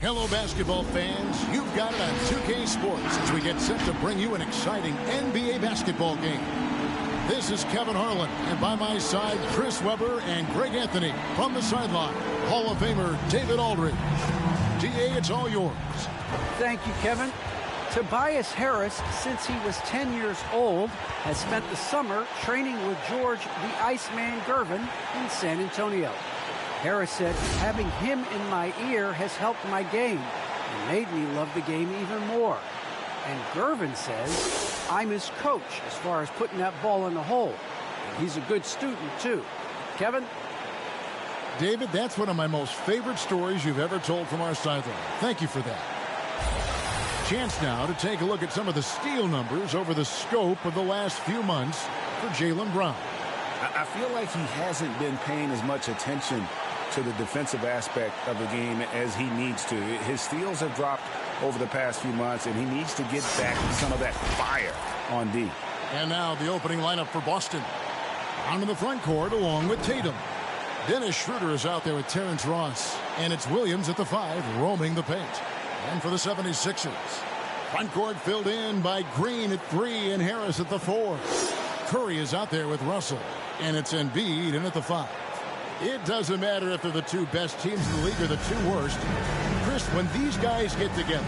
Hello, basketball fans. You've got it on 2K Sports as we get set to bring you an exciting NBA basketball game. This is Kevin Harlan, and by my side, Chris Webber and Greg Anthony. From the sideline, Hall of Famer David Aldridge. DA, it's all yours. Thank you, Kevin. Tobias Harris, since he was 10 years old, has spent the summer training with George the Iceman Gervin in San Antonio. Harris said, having him in my ear has helped my game and made me love the game even more. And Gervin says, I'm his coach as far as putting that ball in the hole. And he's a good student, too. Kevin? David, that's one of my most favorite stories you've ever told from our sideline. Thank you for that. Chance now to take a look at some of the steal numbers over the scope of the last few months for Jaylen Brown. I feel like he hasn't been paying as much attention to the defensive aspect of the game as he needs to. His steals have dropped over the past few months, and he needs to get back some of that fire on D. And now the opening lineup for Boston. On in the front court along with Tatum. Dennis Schroeder is out there with Terrence Ross. And it's Williams at the 5 roaming the paint. And for the 76ers, front court filled in by Green at 3 and Harris at the 4. Curry is out there with Russell. And it's Embiid in at the 5. It doesn't matter if they're the two best teams in the league or the two worst. Chris, when these guys get together,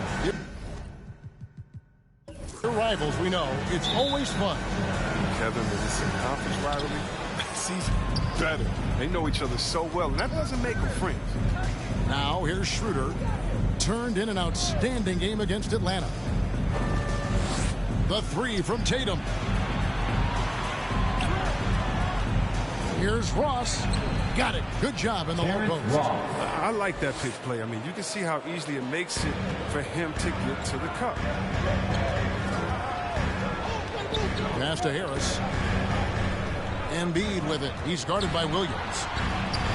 they're rivals, we know. It's always fun. Kevin, but it's a conference rivalry. Season better. They know each other so well, and that doesn't make them friends. Now, here's Schroeder. Turned in an outstanding game against Atlanta. The 3 from Tatum. Here's Ross. Got it. Good job in the low post. I like that pitch play. I mean, you can see how easily it makes it for him to get to the cup. Pass to Harris. Embiid with it. He's guarded by Williams.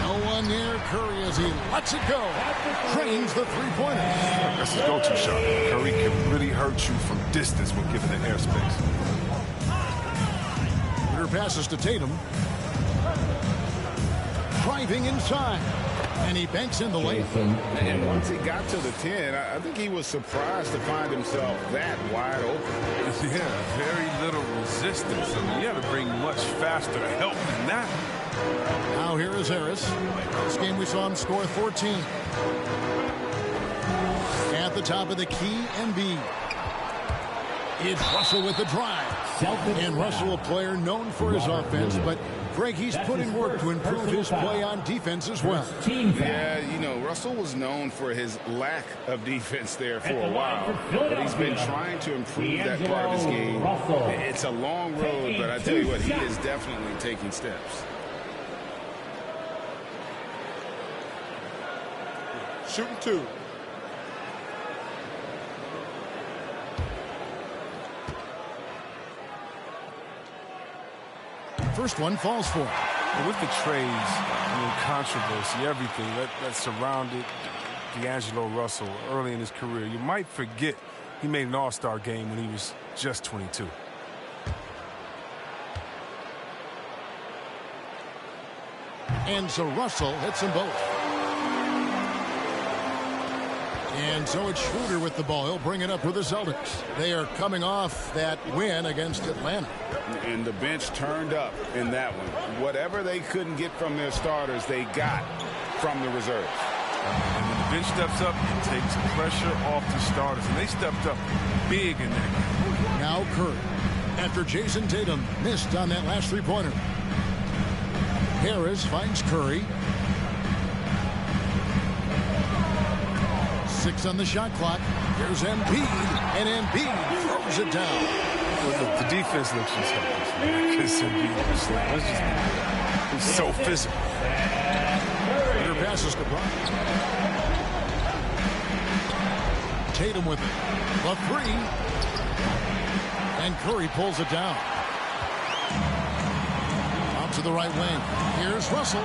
No one near Curry as he lets it go. Trains the three-pointer. That's his go-to shot. Curry can really hurt you from distance when given the airspace. Schroeder passes to Tatum. Driving inside. And he banks in the lane. And once he got to the 10, I think he was surprised to find himself that wide open. Yeah, very little resistance. I mean, you have to bring much faster help than that. Now here is Harris. This game we saw him score 14. At the top of the key, Embiid. It's Russell with the drive. And Russell, a player known for his offense, but Greg, he's putting work to improve his play on defense as well. Yeah, you know, Russell was known for his lack of defense there for a while, but he's been trying to improve that part of his game. It's a long road, but I tell you what, he is definitely taking steps. Shooting 2. First one falls for him. But with the trades, I mean, controversy, everything that surrounded D'Angelo Russell early in his career, you might forget he made an all-star game when he was just 22. And so Russell hits them both. And so it's Schroeder with the ball. He'll bring it up for the Celtics. They are coming off that win against Atlanta. And the bench turned up in that one. Whatever they couldn't get from their starters, they got from the reserves. And when the bench steps up, it takes pressure off the starters. And they stepped up big in that game. Now Curry. After Jason Tatum missed on that last three-pointer. Harris finds Curry. 6 on the shot clock. Here's Embiid, and Embiid throws it down. Well, the defense looks just helpless. Because Embiid was like, he's so physical. Peter passes to Brown. Tatum with it. The 3. And Curry pulls it down. Out to the right wing. Here's Russell.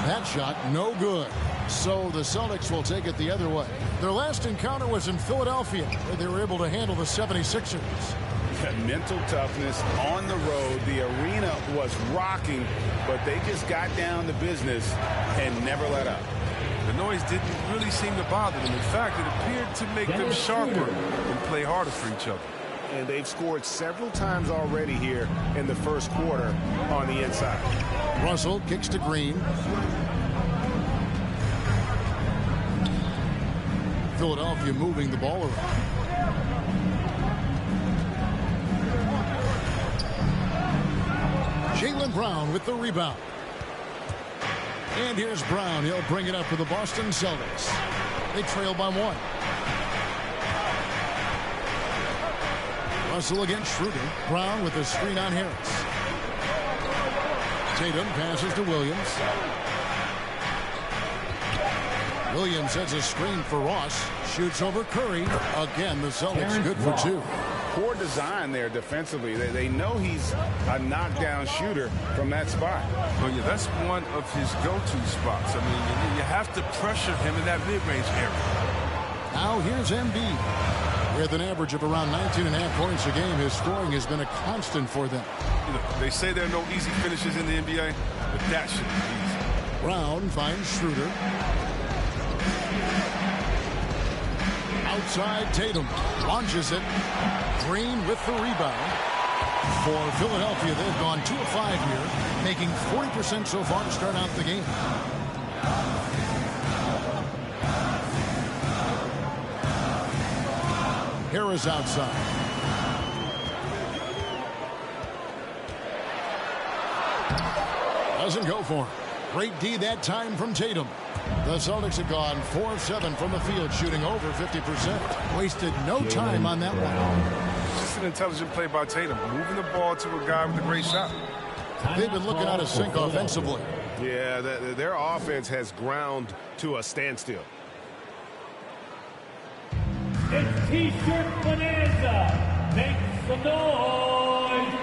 That shot no good. So the Celtics will take it the other way. Their last encounter was in Philadelphia, where they were able to handle the 76ers. Mental toughness on the road. The arena was rocking, but they just got down to business and never let up. The noise didn't really seem to bother them. In fact, it appeared to make them sharper and play harder for each other. And they've scored several times already here in the first quarter on the inside. Russell kicks to Green. Philadelphia moving the ball around. Jaylen Brown with the rebound. And here's Brown. He'll bring it up for the Boston Celtics. They trail by 1. Russell against Schroeder. Brown with a screen on Harris. Tatum passes to Williams. Williams sets a screen for Ross. Shoots over Curry. Again, the Celtics good for 2. Poor design there defensively. They know he's a knockdown shooter from that spot. Well, yeah, that's one of his go-to spots. I mean, you have to pressure him in that mid-range area. Now here's Embiid. With an average of around 19.5 points a game, his scoring has been a constant for them. You know, they say there are no easy finishes in the NBA, but that should be easy. Brown finds Schroeder. Outside, Tatum launches it. Green with the rebound. For Philadelphia, they've gone 2 of 5 here, making 40% so far to start out the game. Harris outside. Doesn't go for him. Great D that time from Tatum. The Celtics have gone 4 of 7 from the field, shooting over 50%. Wasted no time on that one. Just an intelligent play by Tatum, moving the ball to a guy with a great shot. They've been looking out of sync offensively. Yeah, their offense has ground to a standstill. It's T-shirt bonanza. Make some noise.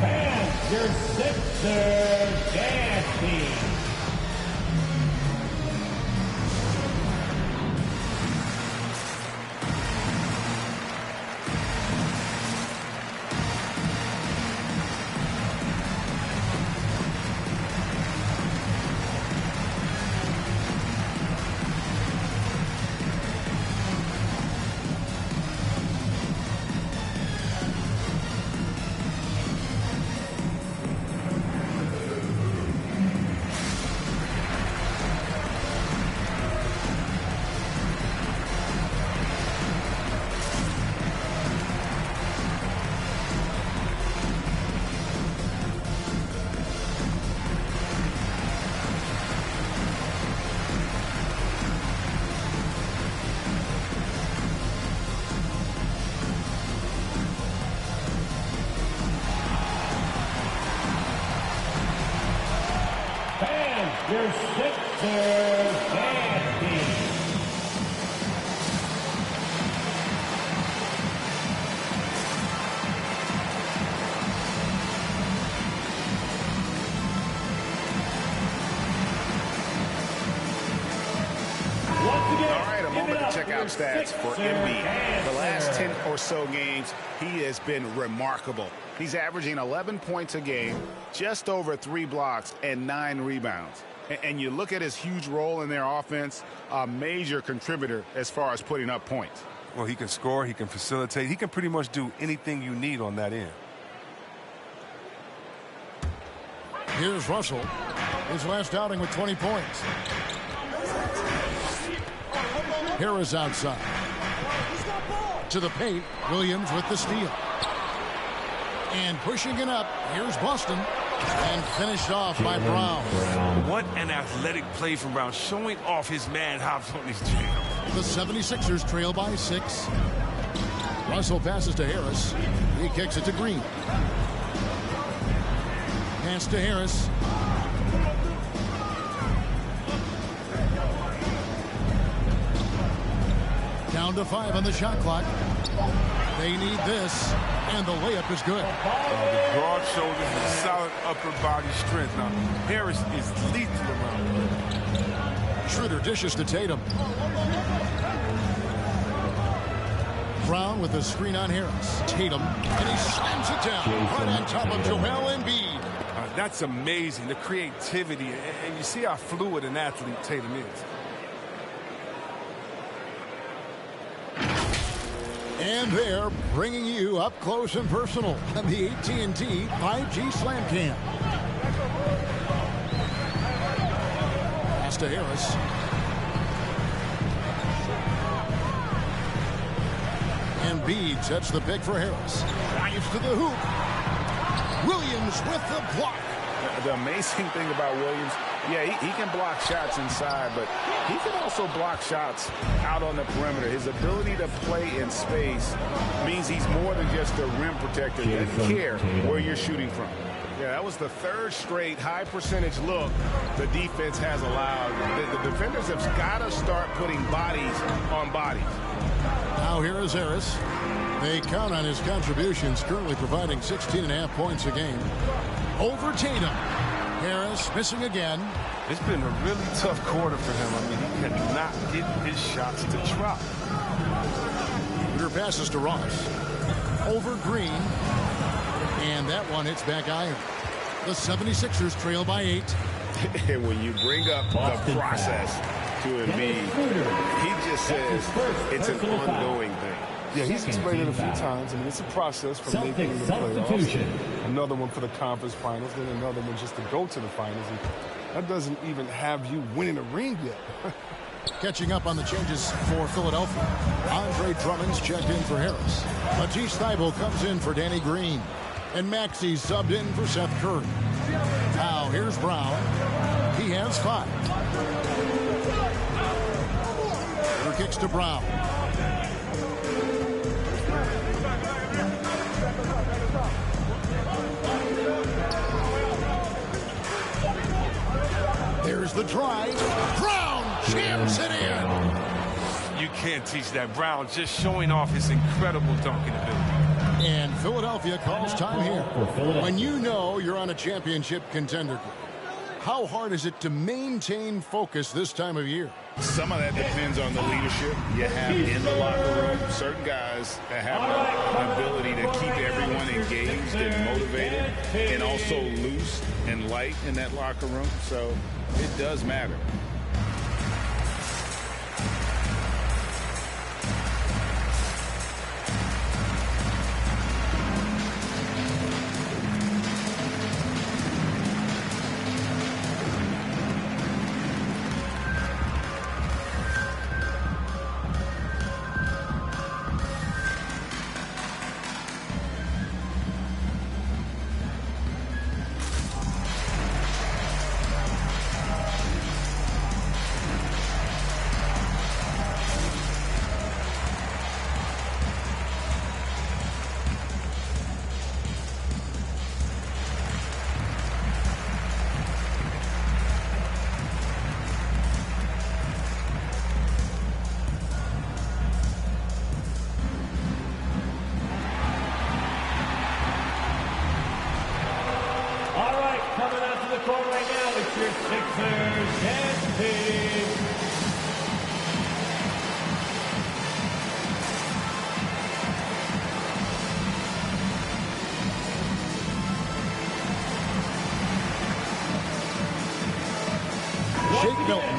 Fans, your Sixers dance team. Your Sixers dance team. All right, a moment to check out stats for Embiid. The last 10 or so games, he has been remarkable. He's averaging 11 points a game, just over 3 blocks, and 9 rebounds. And you look at his huge role in their offense, a major contributor as far as putting up points. Well, he can score, he can facilitate, he can pretty much do anything you need on that end. Here's Russell. His last outing with 20 points. Harris outside. To the paint. Williams with the steal. And pushing it up. Here's Boston. And finished off by Brown. What an athletic play from Brown, showing off his man-hops on these jams. The 76ers trail by 6. Russell passes to Harris. He kicks it to Green. Pass to Harris. Down to 5 on the shot clock. They need this, and the layup is good. The broad shoulders and solid upper body strength. Now, Harris is lethal around. Schroeder dishes to Tatum. Brown with the screen on Harris. Tatum, and he slams it down right on top of Joel Embiid. That's amazing, the creativity, and you see how fluid an athlete Tatum is. And they're bringing you up close and personal on the AT&T 5G Slam Cam. Pass to Harris. Embiid sets the pick for Harris. Drives to the hoop. Williams with the block. The amazing thing about Williams, yeah, he can block shots inside, but he can also block shots out on the perimeter. His ability to play in space means he's more than just a rim protector. He doesn't care where you're shooting from. Yeah, that was the third straight high percentage look the defense has allowed. The defenders have got to start putting bodies on bodies. Now here is Harris. They count on his contributions, currently providing 16.5 points a game. Over Tatum. Harris missing again. It's been a really tough quarter for him. I mean, he cannot get his shots to drop. Shooter passes to Ross. Over Green. And that one hits back iron. The 76ers trail by 8. And when you bring up the process to Embiid, he just says it's an ongoing thing. Yeah, he's explained it a few times. I mean, it's a process from making the playoffs. Another one for the conference finals, then another one just to go to the finals. And that doesn't even have you winning a ring yet. Catching up on the changes for Philadelphia. Andre Drummond's checked in for Harris. Matisse Thybulle comes in for Danny Green. And Maxey subbed in for Seth Curry. Now here's Brown. He has 5. Her kicks to Brown. There's the drive. Brown jams it in. You can't teach that. Brown just showing off his incredible dunking ability. And Philadelphia calls time here. When you know you're on a championship contender group, how hard is it to maintain focus this time of year? Some of that depends on the leadership you have in the locker room. Certain guys that have the ability to keep everyone engaged and motivated and also loose and light in that locker room. So it does matter.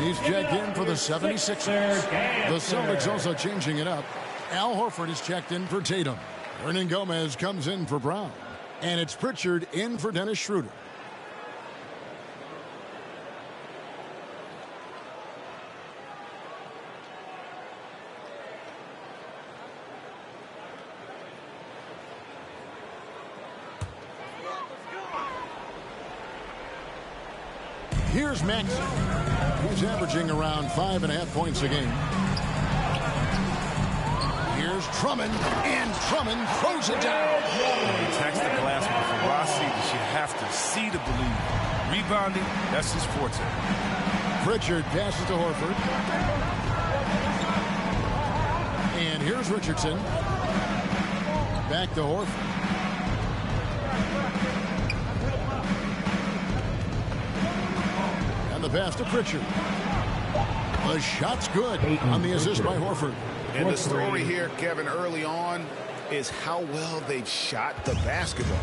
He's checked in for the 76ers. The Celtics also changing it up. Al Horford is checked in for Tatum. Hernan Gomez comes in for Brown. And it's Pritchard in for Dennis Schroeder. Here's Maxey. He's averaging around 5.5 points a game. Here's Drummond, and Drummond throws it down. He attacks the glass with a ferocity that you have to see to believe. Rebounding, that's his forte. Pritchard passes to Horford. And here's Richardson. Back to Horford. And the pass to Pritchard. The shot's good on the assist by Horford. And the story here, Kevin, early on is how well they've shot the basketball.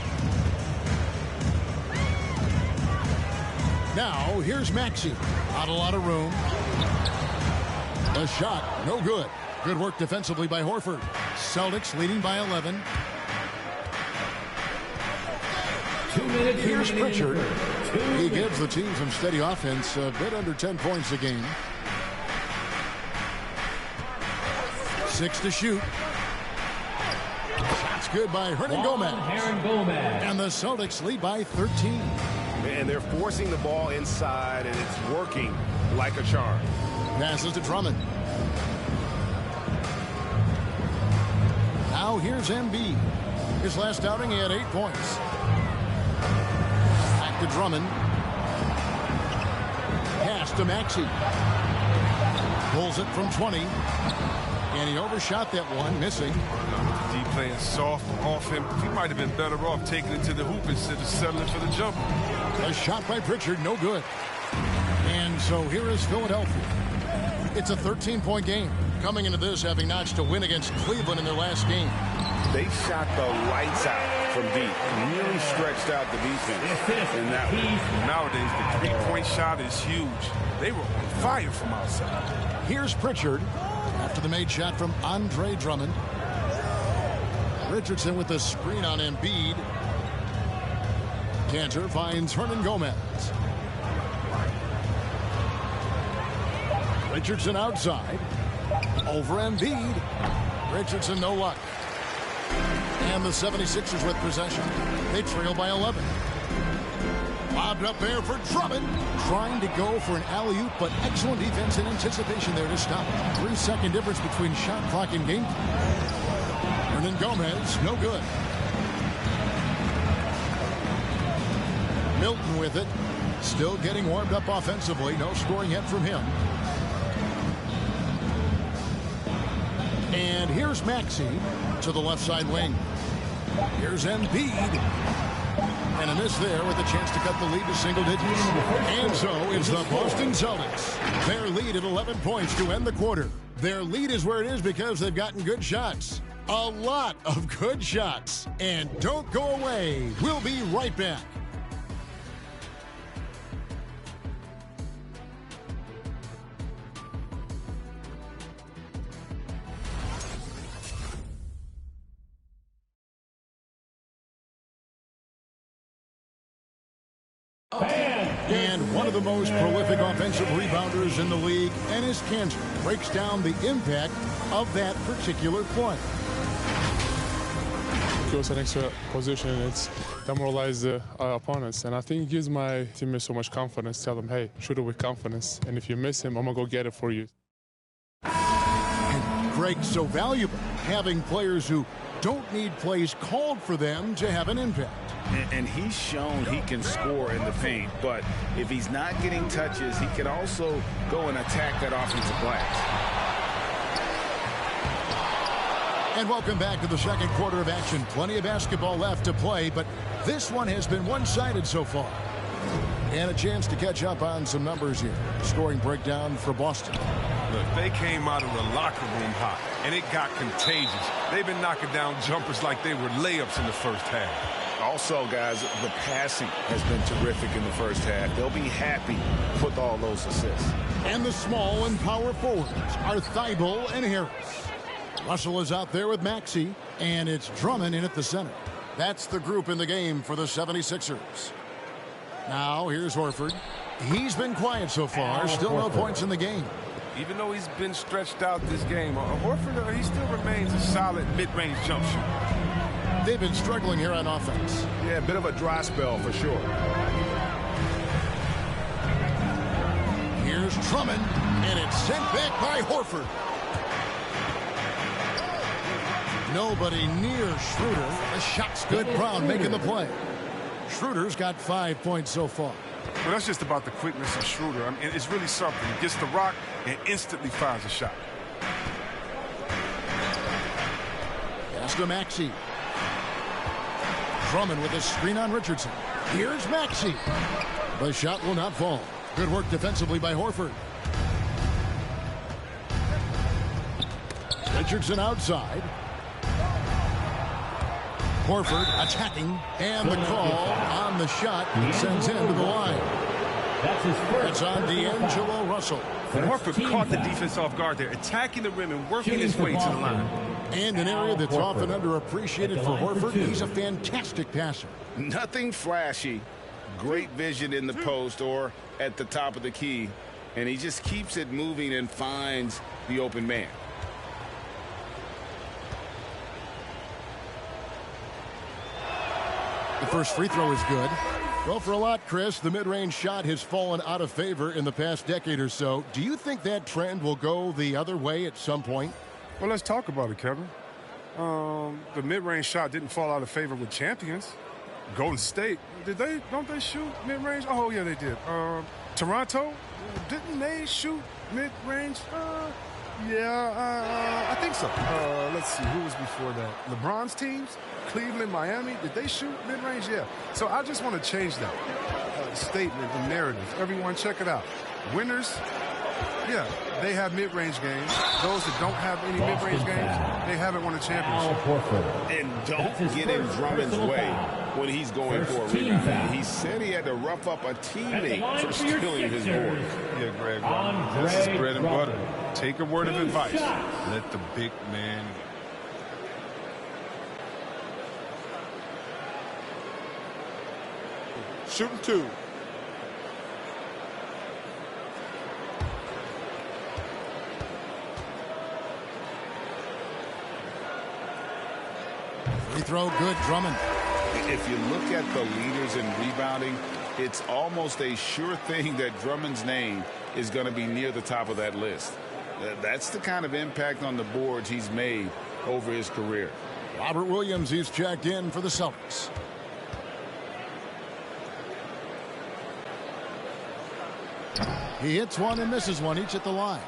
Now, here's Maxey. Not a lot of room. A shot, no good. Good work defensively by Horford. Celtics leading by 11. 2 minutes. Here's Pritchard. He gives the team some steady offense, a bit under 10 points a game. 6 to shoot. Shot's good by Hernan Gomez. And the Celtics lead by 13. And they're forcing the ball inside, and it's working like a charm. Passes to Drummond. Now here's Embiid. His last outing, he had 8 points. Back to Drummond. Pass to Maxey. Pulls it from 20. And he overshot that one, missing. D playing soft off him. He might have been better off taking it to the hoop instead of settling for the jumper. A shot by Pritchard, no good. And so here is Philadelphia. It's a 13-point game. Coming into this, having notched a win against Cleveland in their last game. They shot the lights out from deep. Really stretched out the defense in that one. Nowadays, the three-point shot is huge. They were on fire from outside. Here's Pritchard after the made shot from Andre Drummond. Richardson with the screen on Embiid. Cantor finds Hernan Gomez. Richardson outside. Over Embiid. Richardson no luck. And the 76ers with possession. They trail by 11. Lobbed up there for Drummond. Trying to go for an alley-oop, but excellent defense and anticipation there to stop. 3-second difference between shot clock and game. Hernan Gomez, no good. Milton with it. Still getting warmed up offensively. No scoring yet from him. And here's Maxey to the left side wing. Here's Embiid. And a miss there with a chance to cut the lead to single digits. And so it's the Boston Celtics. Their lead at 11 points to end the quarter. Their lead is where it is because they've gotten good shots. A lot of good shots. And don't go away. We'll be right back. And one of the most prolific offensive rebounders in the league, Enes Kanter, breaks down the impact of that particular play. It was an extra position. It's demoralized the opponents. And I think it gives my teammates so much confidence. Tell them, hey, shoot it with confidence. And if you miss him, I'm going to go get it for you. And Greg's so valuable, having players who don't need plays called for them to have an impact. And he's shown he can score in the paint, but if he's not getting touches, he can also go and attack that offensive glass. And welcome back to the second quarter of action. Plenty of basketball left to play, but this one has been one-sided so far. And a chance to catch up on some numbers here. Scoring breakdown for Boston. Look, they came out of the locker room hot, and it got contagious. They've been knocking down jumpers like they were layups in the first half. Also, guys, the passing has been terrific in the first half. They'll be happy with all those assists. And the small and power forwards are Thibault and Harris. Russell is out there with Maxey, and it's Drummond in at the center. That's the group in the game for the 76ers. Now, here's Horford. He's been quiet so far. Still no points in the game. Even though he's been stretched out this game, Horford, he still remains a solid mid-range jump shooter. They've been struggling here on offense. Yeah, a bit of a dry spell for sure. Here's Drummond, and it's sent back by Horford. Nobody near Schroeder. The shot's good. Brown making the play. Schroeder's got 5 points so far. Well, that's just about the quickness of Schroeder. I mean, it's really something. He gets the rock and instantly fires a shot. Pass to Maxey. Drummond with a screen on Richardson. Here's Maxey. The shot will not fall. Good work defensively by Horford. Richardson outside. Horford attacking, and the call on the shot sends him to the line. That's his first. It's on D'Angelo Russell. Horford caught the defense off guard there, attacking the rim and working his way to the line. And an area that's often underappreciated for Horford, he's a fantastic passer. Nothing flashy. Great vision in the post or at the top of the key. And he just keeps it moving and finds the open man. The first free throw is good. Well, for a lot, Chris, the mid-range shot has fallen out of favor in the past decade or so. Do you think that trend will go the other way at some point? Well, let's talk about it, Kevin. The mid-range shot didn't fall out of favor with champions. Golden State, don't they shoot mid-range? Oh, yeah, they did. Toronto, didn't they shoot mid-range? Yeah, I think so. Let's see, who was before that? LeBron's teams? Cleveland, Miami, did they shoot mid-range? Yeah. So I just want to change that statement, the narrative. Everyone check it out. Winners, yeah, they have mid-range games. Those that don't have any mid-range games, they haven't won a championship. And don't get in Drummond's way when he's going for a rebound. He said he had to rough up a teammate for stealing his board. Yeah, Greg, this is bread and butter. Take a word of advice. Let the big man go. Shooting two. Free throw, good, Drummond. If you look at the leaders in rebounding, it's almost a sure thing that Drummond's name is going to be near the top of that list. That's the kind of impact on the boards he's made over his career. Robert Williams, he's checked in for the Celtics. He hits one and misses one, each at the line.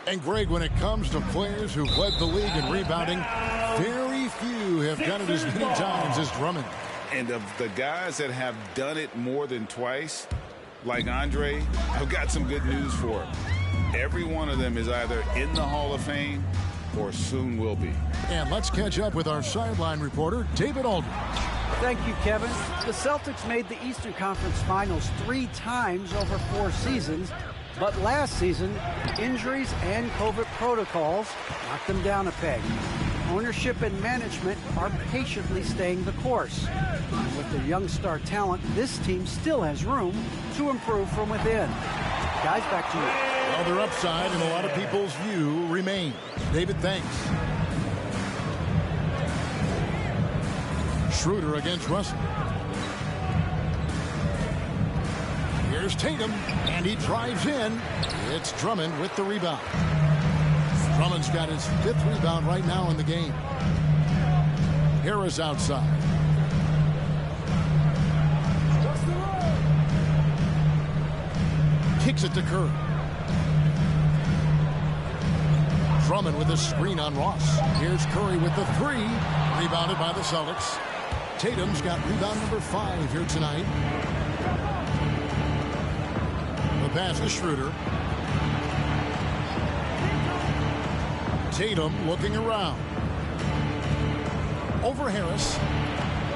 And Greg, when it comes to players who've led the league in rebounding, very few have done it as many times as Drummond. And of the guys that have done it more than twice, like Andre, I've got some good news for him. Every one of them is either in the Hall of Fame or soon will be. And let's catch up with our sideline reporter, David Aldridge. Thank you, Kevin. The Celtics made the Eastern Conference Finals 3 times over 4 seasons, but last season, injuries and COVID protocols knocked them down a peg. Ownership and management are patiently staying the course. And with their young star talent, this team still has room to improve from within. Guys, back to you. Well, their upside in a lot of people's view remains. David, thanks. Schroeder against Russell. Here's Tatum, and he drives in. It's Drummond with the rebound. Drummond's got his 5th rebound right now in the game. Harris outside. Kicks it to Curry. Drummond with a screen on Ross. Here's Curry with the 3. Rebounded by the Celtics. Tatum's got rebound number 5 here tonight. The pass to Schroeder. Tatum looking around. Over Harris.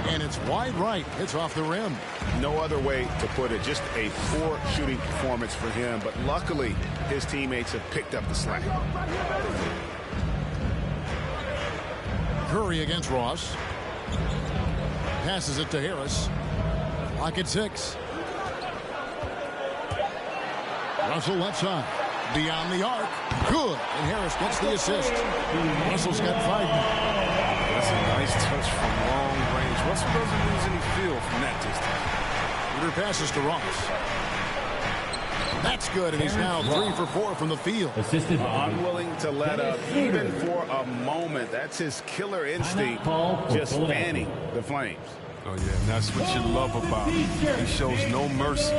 And it's wide right. It's off the rim. No other way to put it. Just a poor shooting performance for him. But luckily, his teammates have picked up the slack. Curry against Ross. Passes it to Harris. Clock at 6. Russell left side. Beyond the arc. Good. And Harris gets the assist. Russell's got 5 now. That's a nice touch from long range. Russell doesn't lose any feel from that distance. Schroeder passes to Ross. That's good, and he's now 3 for 4 from the field. Assisted by Unwilling to let up even for a moment. That's his killer instinct, just fanning the flames. Oh, yeah, and that's what you love about him. He shows no mercy,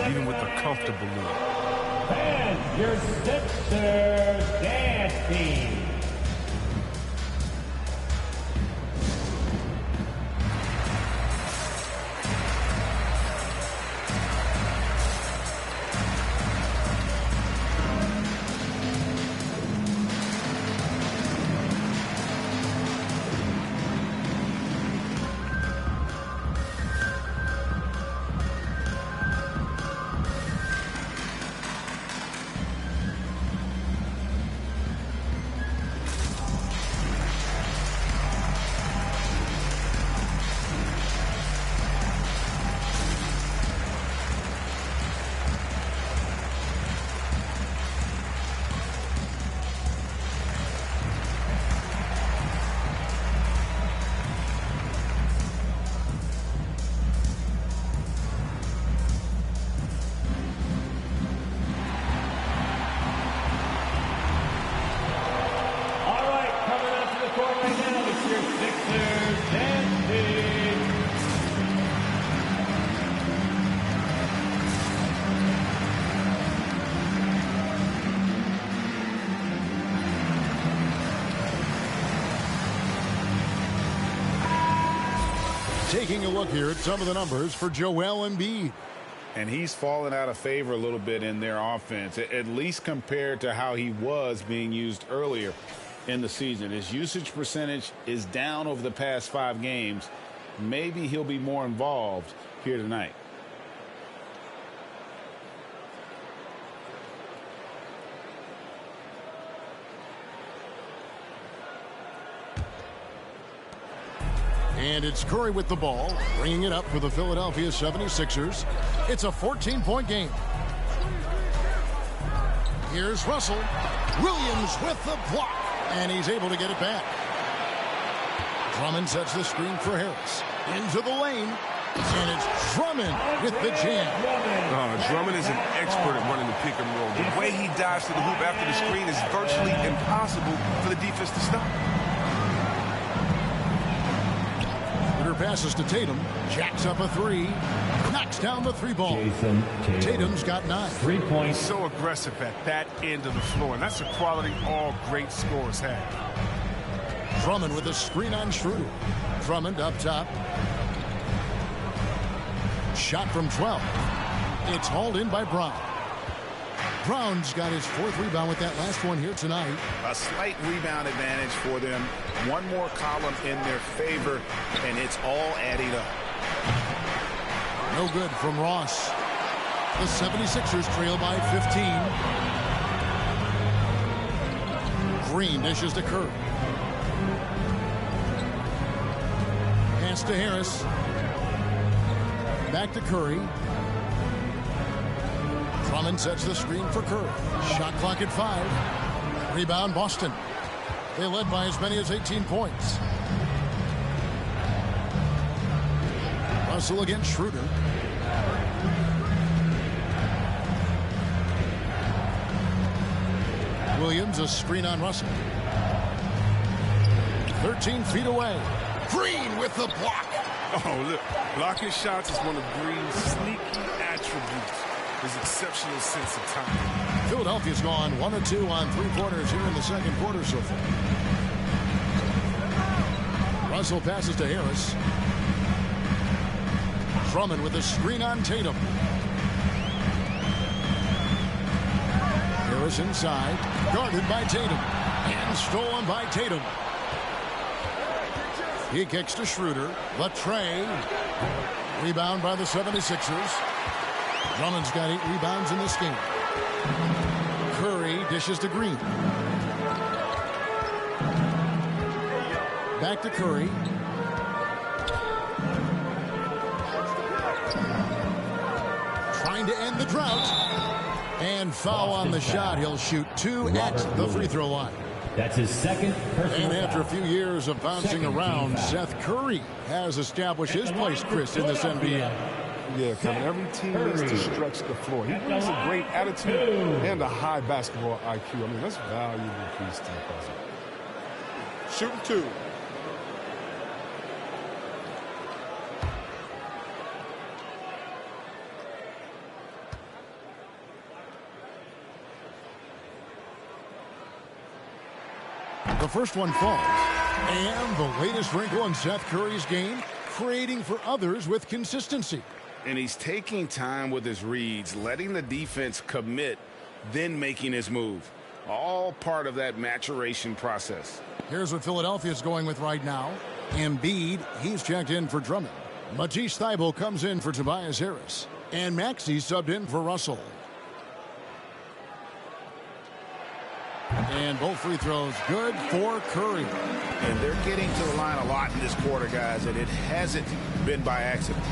even with a comfortable lead. and your Sixers dance team. Taking a look here at some of the numbers for Joel Embiid. And he's fallen out of favor a little bit in their offense, at least compared to how he was being used earlier in the season. His usage percentage is down over the past 5 games. Maybe he'll be more involved here tonight. And it's Curry with the ball, bringing it up for the Philadelphia 76ers. It's a 14-point game. Here's Russell. Williams with the block, and he's able to get it back. Drummond sets the screen for Harris. Into the lane, and it's Drummond with the jam. Drummond is an expert at running the pick and roll. The way he dives to the hoop after the screen is virtually impossible for the defense to stop. Passes to Tatum, jacks up a 3, knocks down the 3 ball. Tatum's got 9. 3 points. So aggressive at that end of the floor, and that's a quality all great scorers have. Drummond with a screen on Schroeder. Drummond up top. Shot from 12. It's hauled in by Brown. Brown's got his 4th rebound with that last one here tonight. A slight rebound advantage for them. One more column in their favor, and it's all adding up. No good from Ross. The 76ers trail by 15. Green dishes to Curry. Pass to Harris. Back to Curry. Drummond sets the screen for Curry. Shot clock at 5. Rebound Boston. They led by as many as 18 points. Russell against Schroeder. Williams, a screen on Russell. 13 feet away. Green with the block. Oh, look. Blocking shots is one of Green's sneaky attributes. His exceptional sense of time. Philadelphia's gone 1 of 2 on 3-pointers here in the second quarter so far. Russell passes to Harris. Drummond with a screen on Tatum. Harris inside, guarded by Tatum, and stolen by Tatum. He kicks to Schroeder. Latre. Rebound by the 76ers. Drummond's got 8 rebounds in this game. Curry dishes to Green. Back to Curry. Trying to end the drought. And foul on the shot. He'll shoot 2 at the free throw line. That's his 2nd personal And after a foul. few years of bouncing around, Seth Curry has established his place, Chris, in this NBA. Yeah, Kevin, every team needs to stretch the floor. He brings a great attitude and a high basketball IQ. I mean, that's a valuable piece to the puzzle. Shooting 2. The first one falls. And the latest wrinkle in Seth Curry's game, creating for others with consistency. And he's taking time with his reads, letting the defense commit, then making his move. All part of that maturation process. Here's what Philadelphia's going with right now. Embiid, he's checked in for Drummond. Matisse Thybulle comes in for Tobias Harris. And Maxey subbed in for Russell. And both free throws good for Curry. And they're getting to the line a lot in this quarter, guys, and it hasn't been by accident.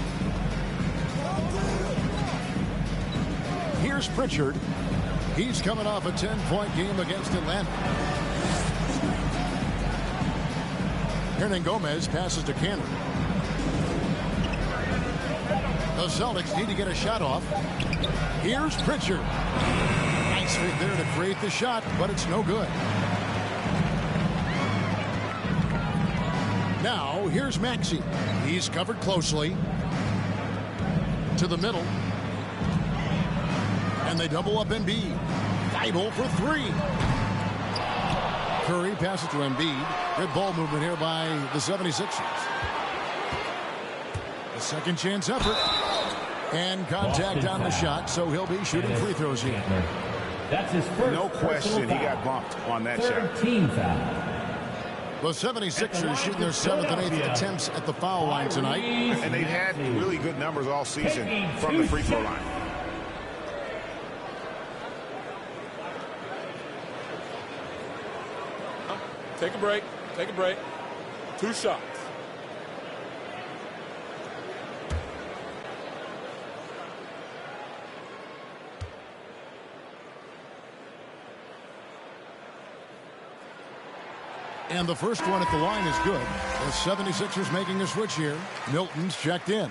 Here's Pritchard. He's coming off a 10-point game against Atlanta. Hernan Gomez passes to Canner. The Celtics need to get a shot off. Here's Pritchard. Nice fit there to create the shot, but it's no good. Now, here's Maxey. He's covered closely. To the middle. And they double up Embiid. Thybulle for 3. Curry passes to Embiid. Good ball movement here by the 76ers. A second chance effort. And contact on the shot, so he'll be shooting free throws here. That's his first. No question he got bumped on that shot. Team foul. The 76ers shooting their 7th and 8th attempts at the foul line tonight. And they've had really good numbers all season from the free throw line. Take a break. Take a break. 2 shots. And the first one at the line is good. The 76ers making a switch here. Milton's checked in.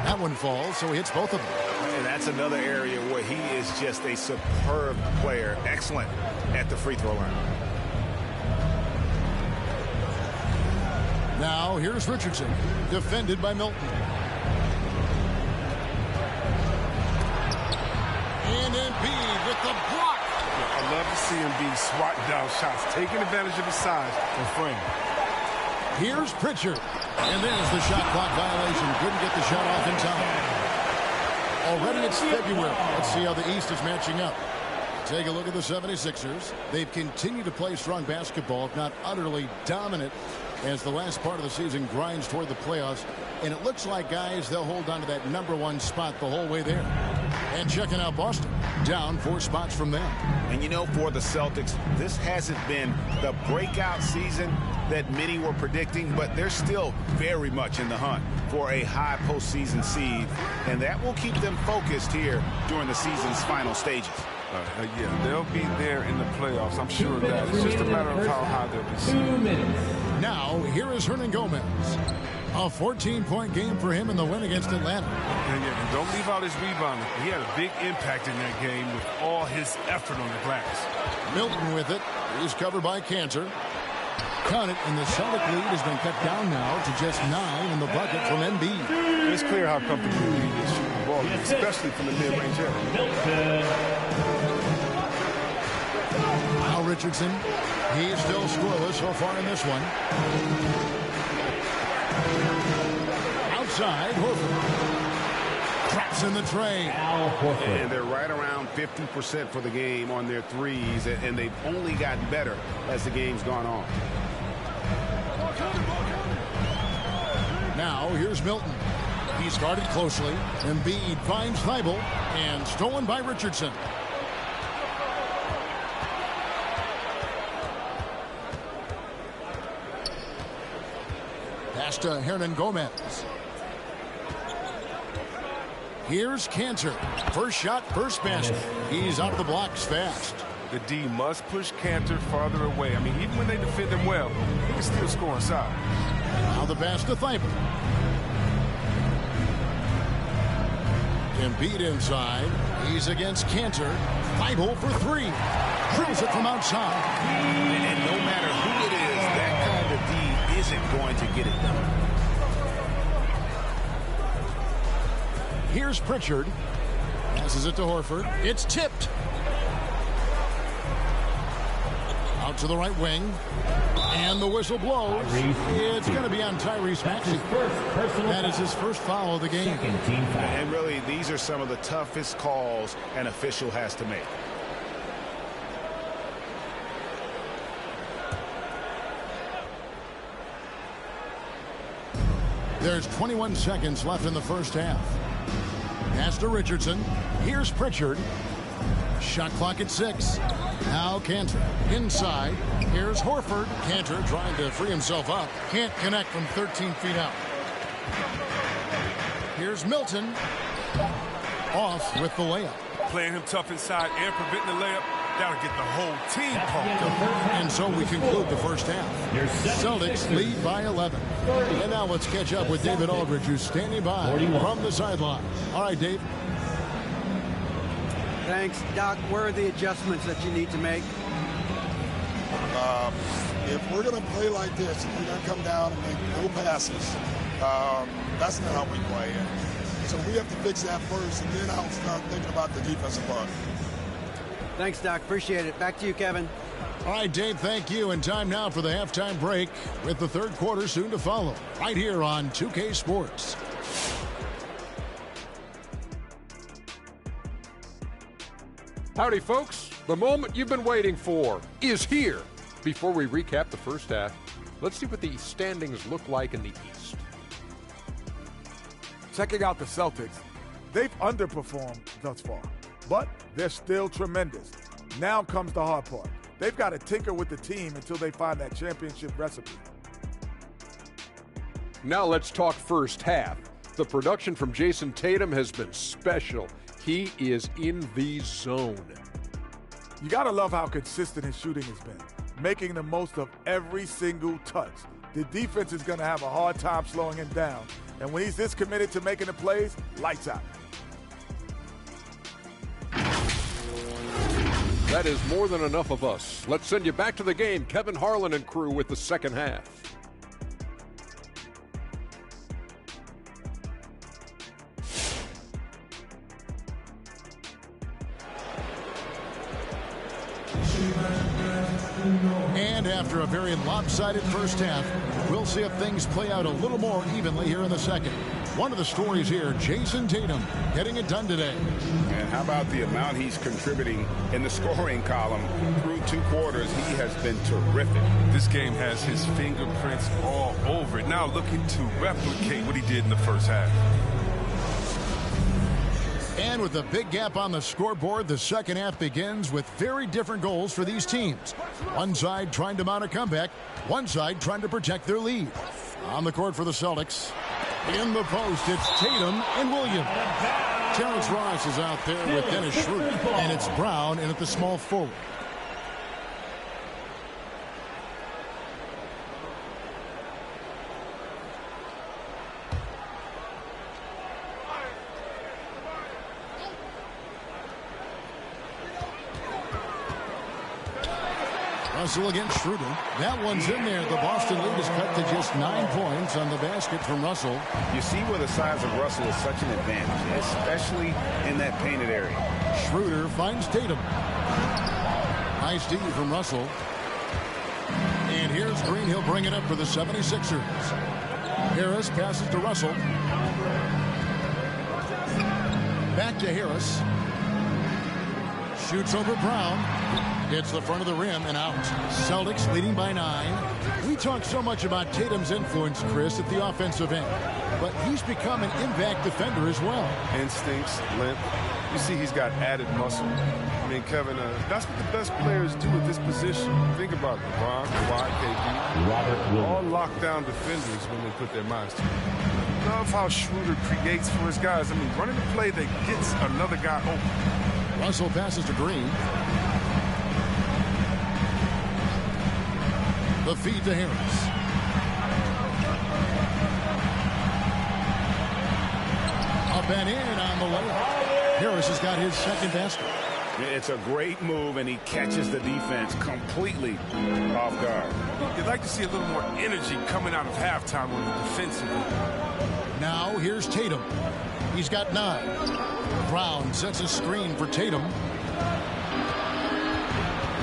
That one falls, so he hits both of them. And that's another area where he is just a superb player. Excellent at the free throw line. Now here's Richardson, defended by Milton. And Embiid with the block. I love to see him be swatting down shots, taking advantage of his size and frame. Here's Pritchard. And there's the shot clock violation. Couldn't get the shot off in time. Already it's February. Let's see how the East is matching up. Take a look at the 76ers. They've continued to play strong basketball, if not utterly dominant, as the last part of the season grinds toward the playoffs. And it looks like, guys, they'll hold on to that #1 spot the whole way there. And checking out Boston, down 4 spots from them. And you know, for the Celtics, this hasn't been the breakout season that many were predicting, but they're still very much in the hunt for a high postseason seed, and that will keep them focused here during the season's final stages. Yeah, they'll be there in the playoffs. I'm sure of that. It's just a matter of how high they'll be seated. 2 minutes. Now, here is Hernan Gomez. A 14-point game for him in the win against Atlanta. And don't leave out his rebounding. He had a big impact in that game with all his effort on the glass. Milton with it. He's covered by Cantor. Count it, and the Celtic lead has been cut down now to just 9 in the bucket from Embiid. It's clear how comfortable he is shooting the ball, especially from the mid-range area. Now Richardson, he's still scoreless so far in this one. Outside, Horford. Traps in the tray. And they're right around 50% for the game on their threes, and they've only gotten better as the game's gone on. Now here's Milton. He's guarded closely. Embiid finds Thibault and stolen by Richardson. Pass to Hernan Gomez. Here's Cantor. First shot, first basket. He's out of the blocks fast. The D must push Cantor farther away. I mean, even when they defend him well, he can still score inside. Now the pass to Thibault. Embiid inside. He's against Cantor. Thibault for 3. Drills it from outside. And no matter who it is, that kind of D isn't going to get it done. Here's Pritchard. Passes it to Horford. It's tipped. Out to the right wing. And the whistle blows. It's going to be on Tyrese Maxey. That is his first foul of the game. And really, these are some of the toughest calls an official has to make. There's 21 seconds left in the first half. Pass to Richardson. Here's Pritchard. Shot clock at 6. Now Cantor inside. Here's Horford. Cantor trying to free himself up. Can't connect from 13 feet out. Here's Milton. Off with the layup. Playing him tough inside and preventing the layup. That'll get the whole team pumped up. And so we conclude the first half. Celtics lead by 11. And now let's catch up with David Aldridge, who's standing by from the sideline. All right, Dave. Thanks, Doc. Where are the adjustments that you need to make? If we're going to play like this, and we're going to come down and make no passes, that's not how we play. So we have to fix that first, and then I'll start thinking about the defensive part. Thanks, Doc. Appreciate it. Back to you, Kevin. All right, Dave, thank you. And time now for the halftime break with the third quarter soon to follow right here on 2K Sports. Howdy, folks. The moment you've been waiting for is here. Before we recap the first half, let's see what the standings look like in the East. Checking out the Celtics, they've underperformed thus far, but they're still tremendous. Now comes the hard part. They've got to tinker with the team until they find that championship recipe. Now let's talk first half. The production from Jason Tatum has been special. He is in the zone. You got to love how consistent his shooting has been, making the most of every single touch. The defense is going to have a hard time slowing him down, and when he's this committed to making the plays, lights out. That is more than enough of us. Let's send you back to the game. Kevin Harlan and crew with the second half. And after a very lopsided first half, we'll see if things play out a little more evenly here in the second. One of the stories here, Jason Tatum getting it done today. And how about the amount he's contributing in the scoring column through 2 quarters? He has been terrific. This game has his fingerprints all over it. Now looking to replicate what he did in the first half. And with a big gap on the scoreboard, the second half begins with very different goals for these teams. One side trying to mount a comeback, one side trying to protect their lead. On the court for the Celtics. In the post, it's Tatum and Williams. Terrence Ross is out there with Dennis Schroeder. And it's Brown in at the small forward. Russell against Schroeder. That one's in there. The Boston lead is cut to just 9 points on the basket from Russell. You see where the size of Russell is such an advantage, especially in that painted area. Schroeder finds Tatum. Nice D from Russell. And here's Green. He'll bring it up for the 76ers. Harris passes to Russell. Back to Harris. Shoots over Brown. Hits the front of the rim and out. Celtics leading by 9. We talk so much about Tatum's influence, Chris, at the offensive end. But he's become an impact defender as well. Instincts, length. You see he's got added muscle. I mean, Kevin, that's what the best players do at this position. Think about LeBron, Kawhi, KD. All lockdown defenders when they put their minds to it. Love how Schroeder creates for his guys. I mean, running a play that gets another guy open. Russell passes to Green. The feed to Harris. Up and in on the layup. Harris has got his second basket. It's a great move, and he catches the defense completely off guard. You'd like to see a little more energy coming out of halftime on the defensive end. Now here's Tatum. He's got 9. Brown sets a screen for Tatum.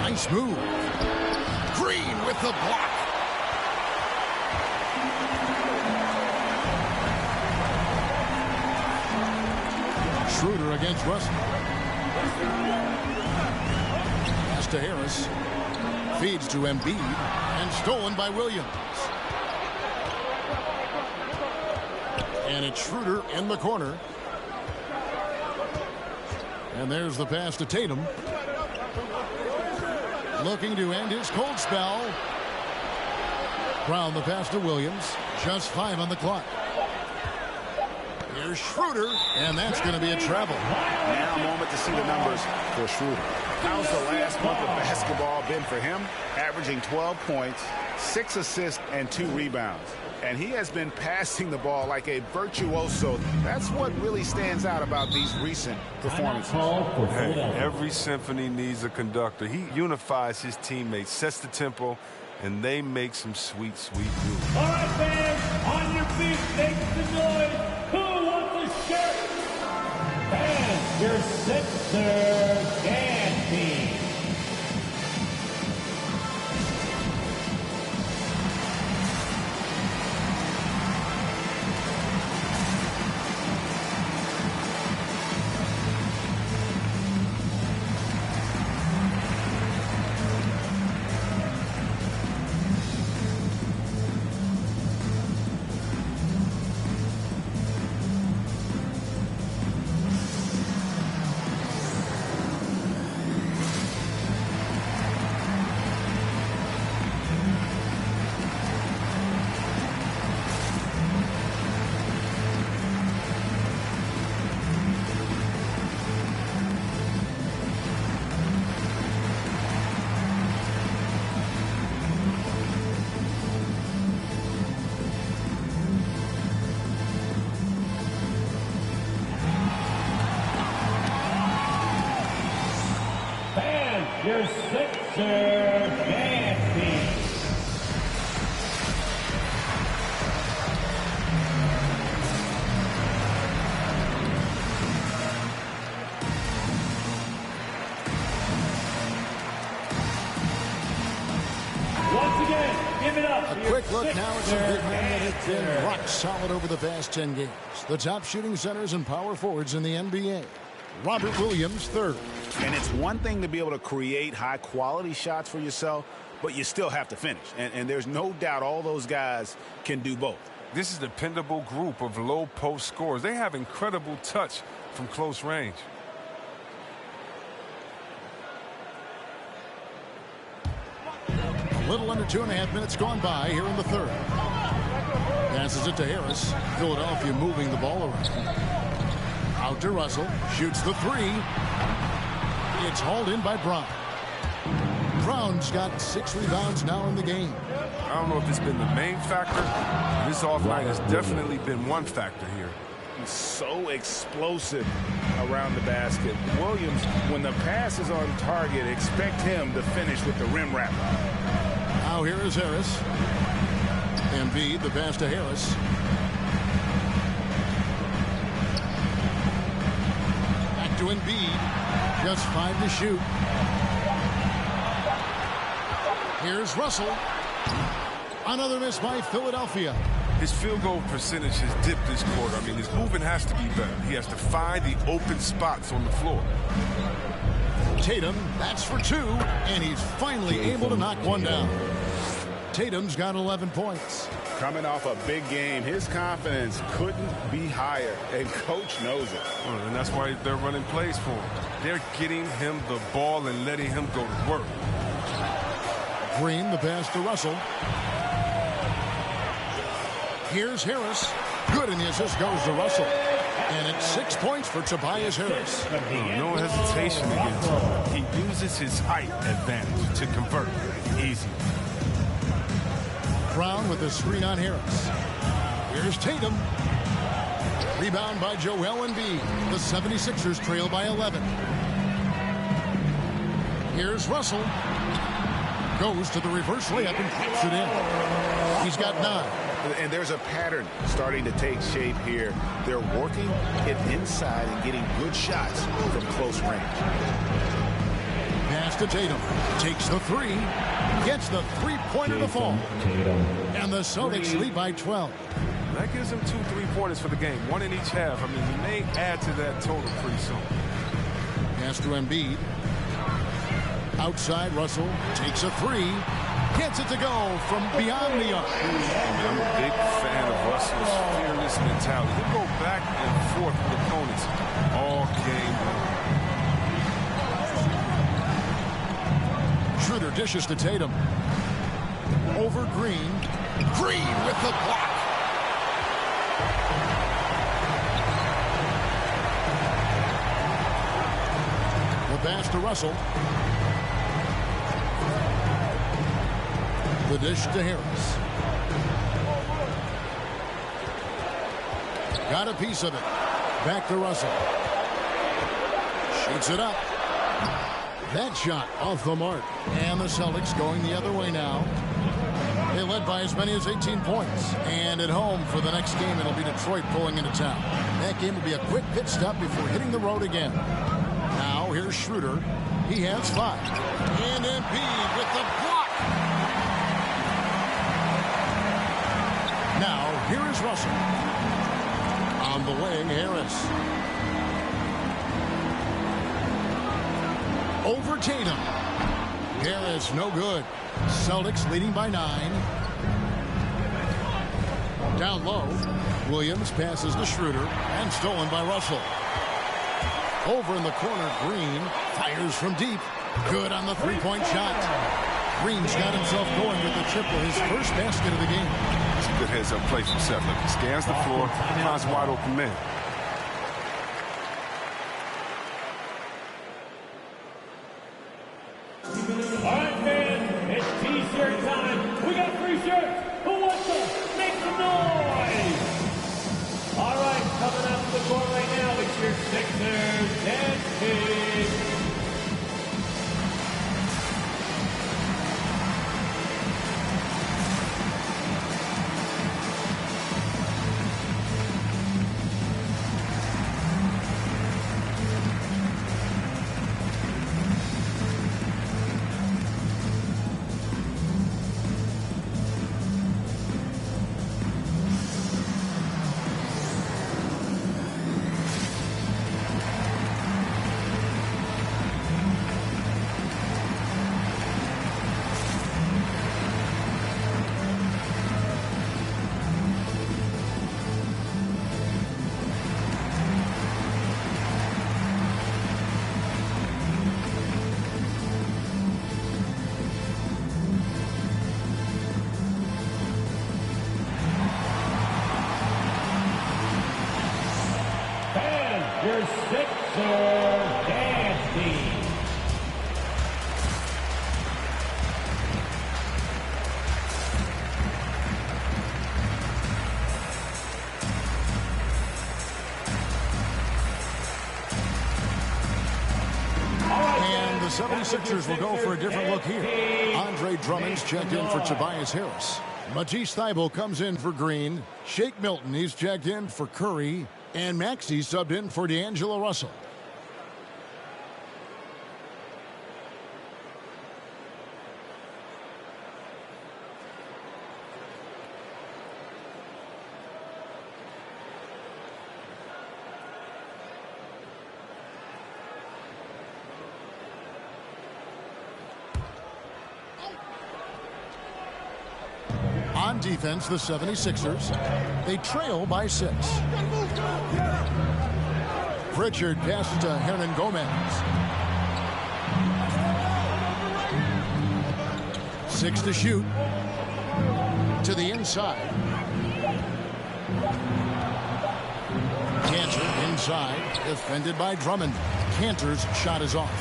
Nice move. Green with the block. Schroeder against Russell. Pass to Harris. Feeds to Embiid. And stolen by Williams. And it's Schroeder in the corner. And there's the pass to Tatum. Looking to end his cold spell. Brown the pass to Williams. Just 5 on the clock. Here's Schroeder, and that's going to be a travel. Now a moment to see the numbers for Schroeder. How's the last month of basketball been for him? Averaging 12 points, 6 assists, and 2 rebounds. And he has been passing the ball like a virtuoso. That's what really stands out about these recent performances. Hey, every symphony needs a conductor. He unifies his teammates, sets the tempo, and they make some sweet, sweet moves. All right, fans, on your feet, make the noise. Who wants a shirt? And your Sixers dance team. Your Sixers dance team. Once again, give it up. A quick look now at some big men that have been rock solid over the past 10 games. The top shooting centers and power forwards in the NBA. Robert Williams, third. And it's one thing to be able to create high-quality shots for yourself, but you still have to finish. And there's no doubt all those guys can do both. This is a dependable group of low-post scorers. They have incredible touch from close range. A little under 2.5 minutes gone by here in the third. Passes it to Harris. Philadelphia moving the ball around. Out to Russell. Shoots the three. It's hauled in by Brown. Brown's got 6 rebounds now in the game. I don't know if it's been the main factor. This off night has definitely been one factor here. He's so explosive around the basket. Williams, when the pass is on target, expect him to finish with the rim wrap. Now here is Harris. Embiid, the pass to Harris. Back to Embiid. Just 5 to shoot. Here's Russell. Another miss by Philadelphia. His field goal percentage has dipped this quarter. I mean, his movement has to be better. He has to find the open spots on the floor. Tatum, that's for 2, and he's finally able to knock one down. Tatum's got 11 points. Coming off a big game, his confidence couldn't be higher, and coach knows it. Well, and that's why they're running plays for him. They're getting him the ball and letting him go to work. Green, the pass to Russell. Here's Harris. Good, and the assist goes to Russell. And it's 6 points for Tobias Harris. No hesitation against him. He uses his height advantage to convert. Easy. Brown with the screen on Harris. Here's Tatum. Rebound by Joel Embiid. The 76ers trail by 11. Here's Russell. Goes to the reverse layup and puts it in. He's got 9. And there's a pattern starting to take shape here. They're working it inside and getting good shots from close range. Pass to Tatum. Takes the 3. Gets the three-pointer to fall. And the Celtics lead by 12. That gives him 2 3-pointers for the game. 1 in each half. I mean, he may add to that total pretty soon. Pass to Embiid. Outside, Russell takes a 3. Gets it to go from beyond the arc. I'm a big fan of Russell's fearless mentality. He'll go back and forth with opponents all game long. Schroeder dishes to Tatum. Over Green. Green with the block. The pass to Russell. The dish to Harris. Got a piece of it. Back to Russell. Shoots it up. That shot off the mark. And the Celtics going the other way now. They led by as many as 18 points. And at home for the next game, it'll be Detroit pulling into town. That game will be a quick pit stop before hitting the road again. Now, here's Schroeder. He has 5. And Embiid with the block. Now, here is Russell. On the wing, Harris. Over Tatum. Harris, no good. Celtics leading by 9. Down low. Williams passes to Schroeder and stolen by Russell. Over in the corner, Green fires from deep. Good on the three-point shot. Green's got himself going with the triple, his first basket of the game. It's a good heads-up play from Seth. Look, he scans the floor, finds wide open man. All right, man, it's T-shirt time. We got free shirts. Who wants them? Make some noise. All right, coming up the court right now, it's your Sixers dance team. Your Sixers dance team. And the 76ers will go for a different look here. Andre Drummond's checked in for Tobias Harris. Matisse Thybulle comes in for Green. Shake Milton, he's checked in for Curry. And Maxey subbed in for D'Angelo Russell. On defense, the 76ers, they trail by 6. Pritchard passes to Hernan Gomez. 6 to shoot. To the inside. Cantor inside, defended by Drummond. Cantor's shot is off.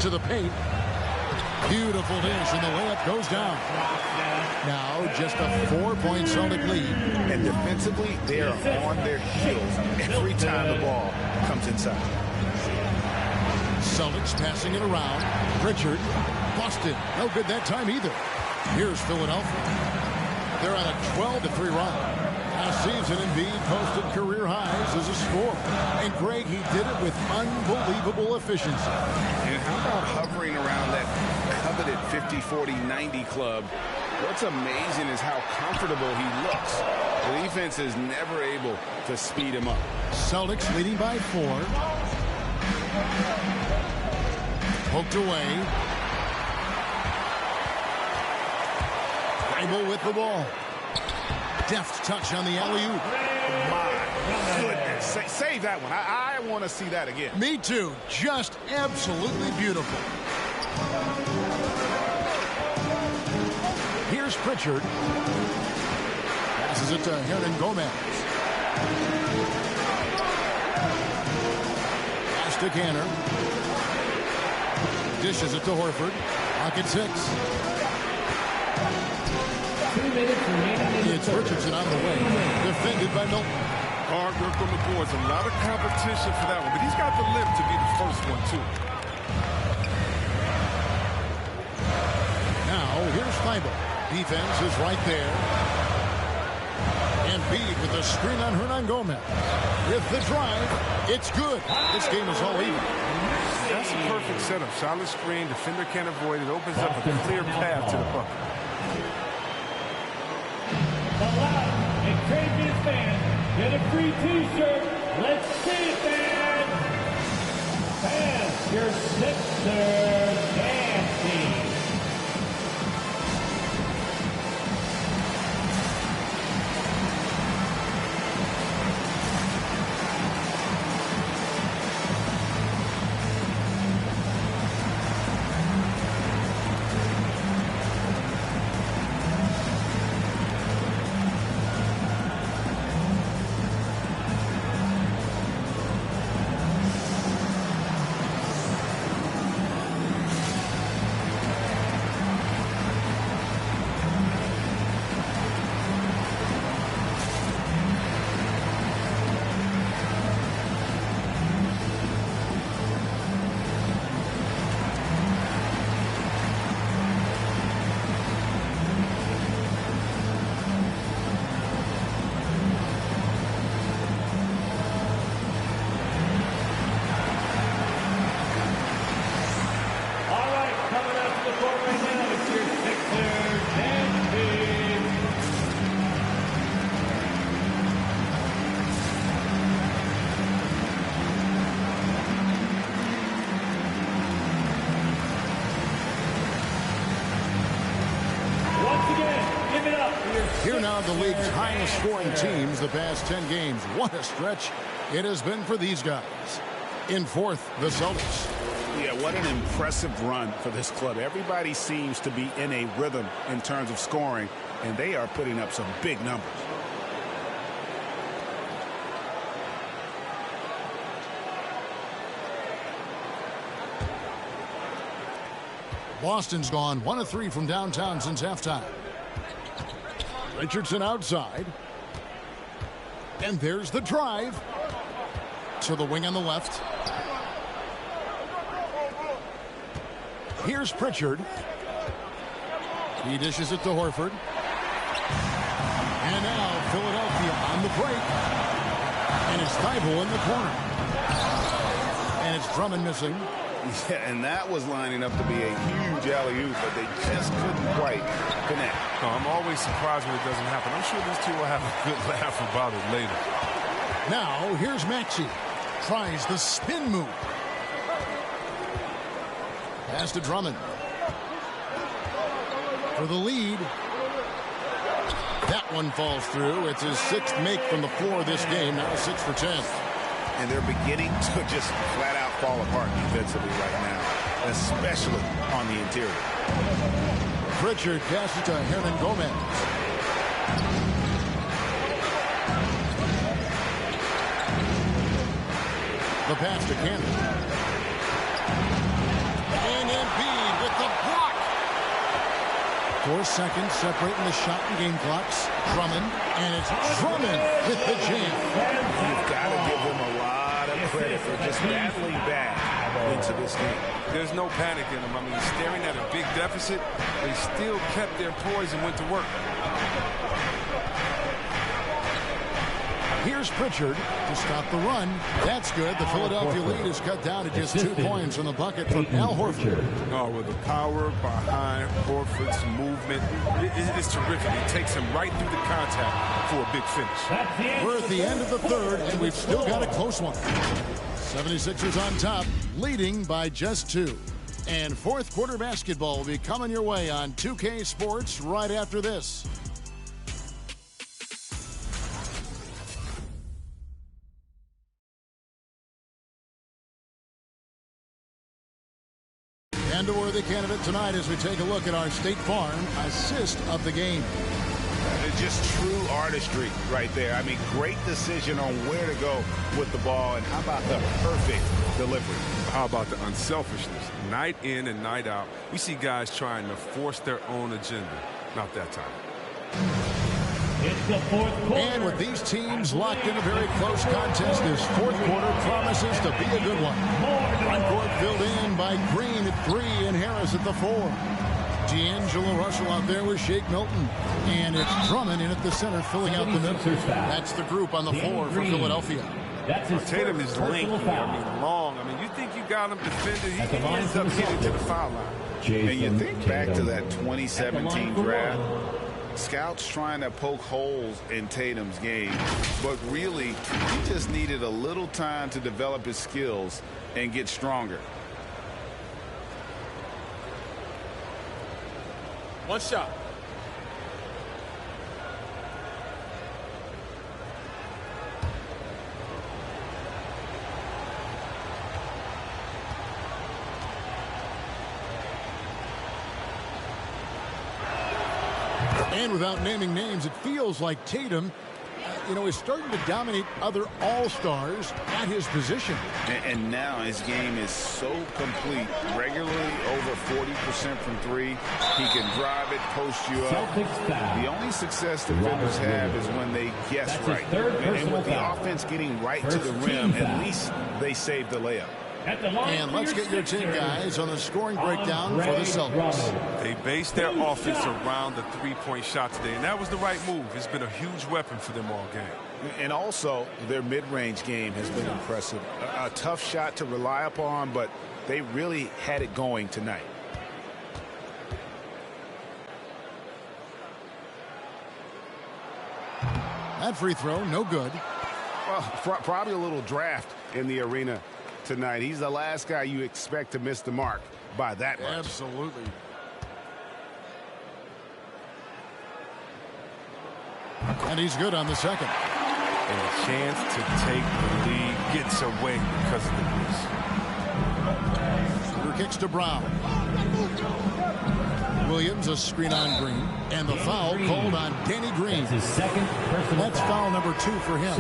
To the paint. Beautiful dish, and the layup goes down. Now just a 4-point Celtic lead. And defensively, they are on their heels every time the ball comes inside. Celtics passing it around. Pritchard, Boston, no good that time either. Here's Philadelphia. They're on a 12-3 run. Last season, Embiid posted career highs as a scorer. And Greg, he did it with unbelievable efficiency. And how about hovering around that coveted 50-40-90 club? What's amazing is how comfortable he looks. The defense is never able to speed him up. Celtics leading by 4. Poked away. Bible with the ball. Deft touch on the alley-oop. My goodness. Save that one. I want to see that again. Me too. Just absolutely beautiful. Here's Pritchard. Passes it to Hernan Gomez. Pass to Cantor. Dishes it to Horford. Pocket 6. 2 minutes remaining. It's Richardson on the wing. Defended defended by Milton. Hard work on the boards. A lot of competition for that one, but he's got the lift to be the first one, too. Now, here's Thibault. Defense is right there. Embiid with the screen on Hernan Gomez. With the drive, it's good. This game is all even. That's a perfect setup. Solid screen, defender can't avoid it. Opens up a clear path to the bucket. The loud and crazy fans get a free T-shirt. Let's see it, fans. Fans, your Sixers dance team. Here now the league's highest scoring teams the past 10 games. What a stretch it has been for these guys. In fourth, the Celtics. Yeah, what an impressive run for this club. Everybody seems to be in a rhythm in terms of scoring, and they are putting up some big numbers. Boston's gone 1 of 3 from downtown since halftime. Richardson outside. And there's the drive. To the wing on the left. Here's Pritchard. He dishes it to Horford. And now Philadelphia on the break. And it's Thibault in the corner. And it's Drummond missing. Yeah, and that was lining up to be a huge alley-oop, but they just couldn't quite connect. No, I'm always surprised when it doesn't happen. I'm sure these two will have a good laugh about it later. Now, here's Maxey. Tries the spin move. Pass to Drummond. For the lead. That one falls through. It's his 6th make from the floor this game. Now 6 for 10. And they're beginning to just flat out fall apart defensively right now, especially on the interior. Pritchard passes to Hernan Gomez. The pass to Cannon. And Embiid with the block. 4 seconds separating the shot and game clocks. Drummond, and it's Drummond with the jam. You've got to give them a lot of credit for just battling back into this game. There's no panic in them. I mean, staring at a big deficit, they still kept their poise and went to work. Here's Pritchard to stop the run. That's good. The Philadelphia lead is cut down to just 2 points in the bucket from Al Horford. Oh, with the power behind Horford's movement, it's terrific. It takes him right through the contact for a big finish. We're at the end of the third, and we've still got a close one. 76ers on top, leading by just 2. And fourth quarter basketball will be coming your way on 2K Sports right after this. And a worthy candidate tonight as we take a look at our State Farm assist of the game. It's just true artistry right there. I mean, great decision on where to go with the ball, and how about the perfect delivery? How about the unselfishness? Night in and night out, we see guys trying to force their own agenda. Not that time. It's the fourth quarter. And with these teams locked in a very close contest, this fourth quarter promises to be a good one. Front court filled in by Green at 3 and Harris at the 4. D'Angelo Russell out there with Shake Milton. And it's Drummond in at the center, filling out the middle. That's the group on the floor for Philadelphia. Tatum is lengthy, long. You think you got him defended, he ends up getting to the foul line. And you think back to that 2017 draft, scouts trying to poke holes in Tatum's game, but really, he just needed a little time to develop his skills and get stronger. One shot. And without naming names, it feels like Tatum, is starting to dominate other all-stars at his position. And now his game is so complete. Regularly over 40% from 3. He can drive it, post you up. The only success defenders have is when they guess right. And with the offense getting right to the rim, at least they save the layup. And let's get your take, guys, on the scoring breakdown for the Celtics. They based their offense around the three-point shot today, and that was the right move. It's been a huge weapon for them all game. And also, their mid-range game has been impressive. A tough shot to rely upon, but they really had it going tonight. That free throw, no good. Well, probably a little draft in the arena tonight. He's the last guy you expect to miss the mark by that much. Absolutely. And he's good on the second. And the chance to take the lead gets away because of the miss. Shooter kicks to Brown. Williams, a screen on Green. And the foul called on Danny Green. That's foul number 2 for him.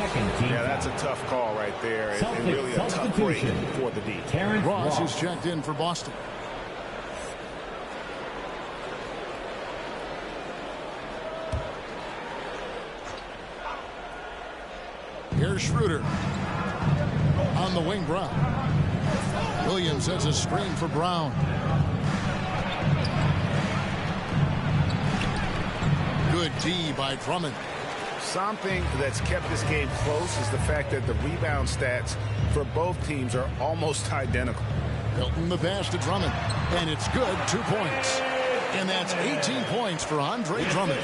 Yeah, that's a tough call right there. And really a tough break for the D. Ross is checked in for Boston. Here's Schroeder. On the wing, Brown. Williams has a screen for Brown. Good D by Drummond. Something that's kept this game close is the fact that the rebound stats for both teams are almost identical. Hilton the pass to Drummond. And it's good, 2 points. And that's 18 points for Andre Drummond.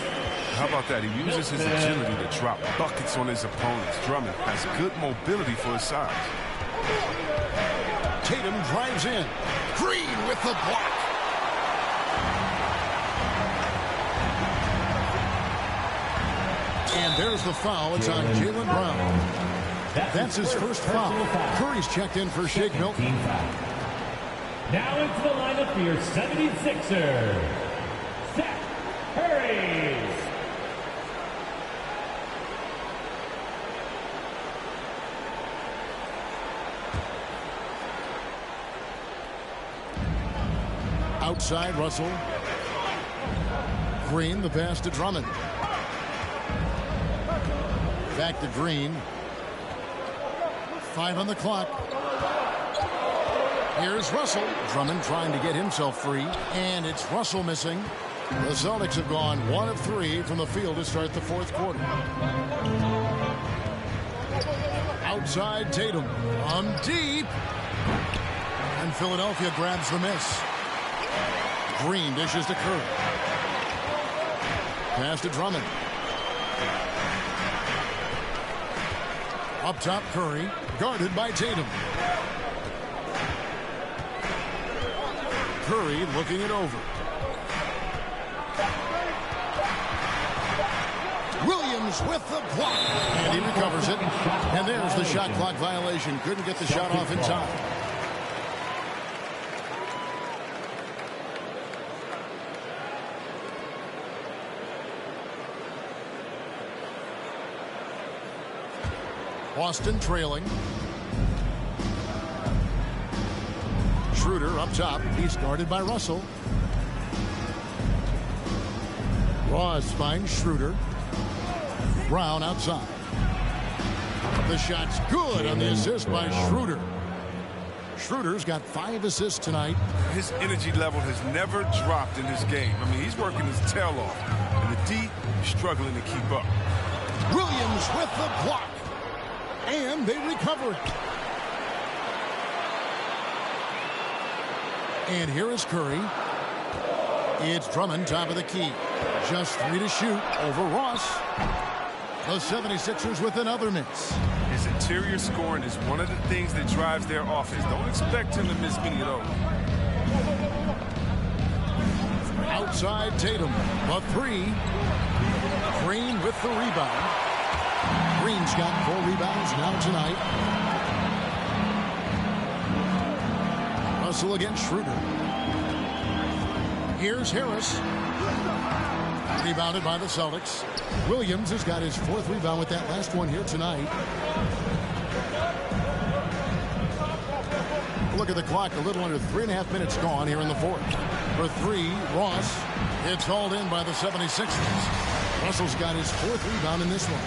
How about that? He uses his agility to drop buckets on his opponents. Drummond has good mobility for his size. Tatum drives in. Green with the block. And there's the foul. It's on Jaylen Brown. That's his first foul. Curry's checked in for Shake Milton. Now into the lineup for your 76ers, Seth Curry. Outside, Russell. Green, the pass to Drummond. Back to Green. 5 on the clock. Here's Russell. Drummond trying to get himself free. And it's Russell missing. The Celtics have gone 1 of 3 from the field to start the fourth quarter. Outside, Tatum. On deep. And Philadelphia grabs the miss. Green dishes to Curry. Pass to Drummond. Up top, Curry, guarded by Tatum. Curry looking it over. Williams with the block. And he recovers it. And there's the shot clock violation. Couldn't get the shot off in time. Boston trailing. Schroeder up top. He's guarded by Russell. Ross finds Schroeder. Brown outside. The shot's good on the assist by Schroeder. Schroeder's got 5 assists tonight. His energy level has never dropped in this game. I mean, he's working his tail off. And the D is struggling to keep up. Williams with the block. And they recover it. And here is Curry. It's Drummond, top of the key. Just 3 to shoot over Ross. The 76ers with another miss. His interior scoring is one of the things that drives their offense. Don't expect him to miss many of those. Outside Tatum, the 3. Green with the rebound. Green's got 4 rebounds now tonight. Russell against Schroeder. Here's Harris. Rebounded by the Celtics. Williams has got his 4th rebound with that last one here tonight. Look at the clock, a little under 3.5 minutes gone here in the 4th. For 3, Ross. It's hauled in by the 76ers. Russell's got his 4th rebound in this one.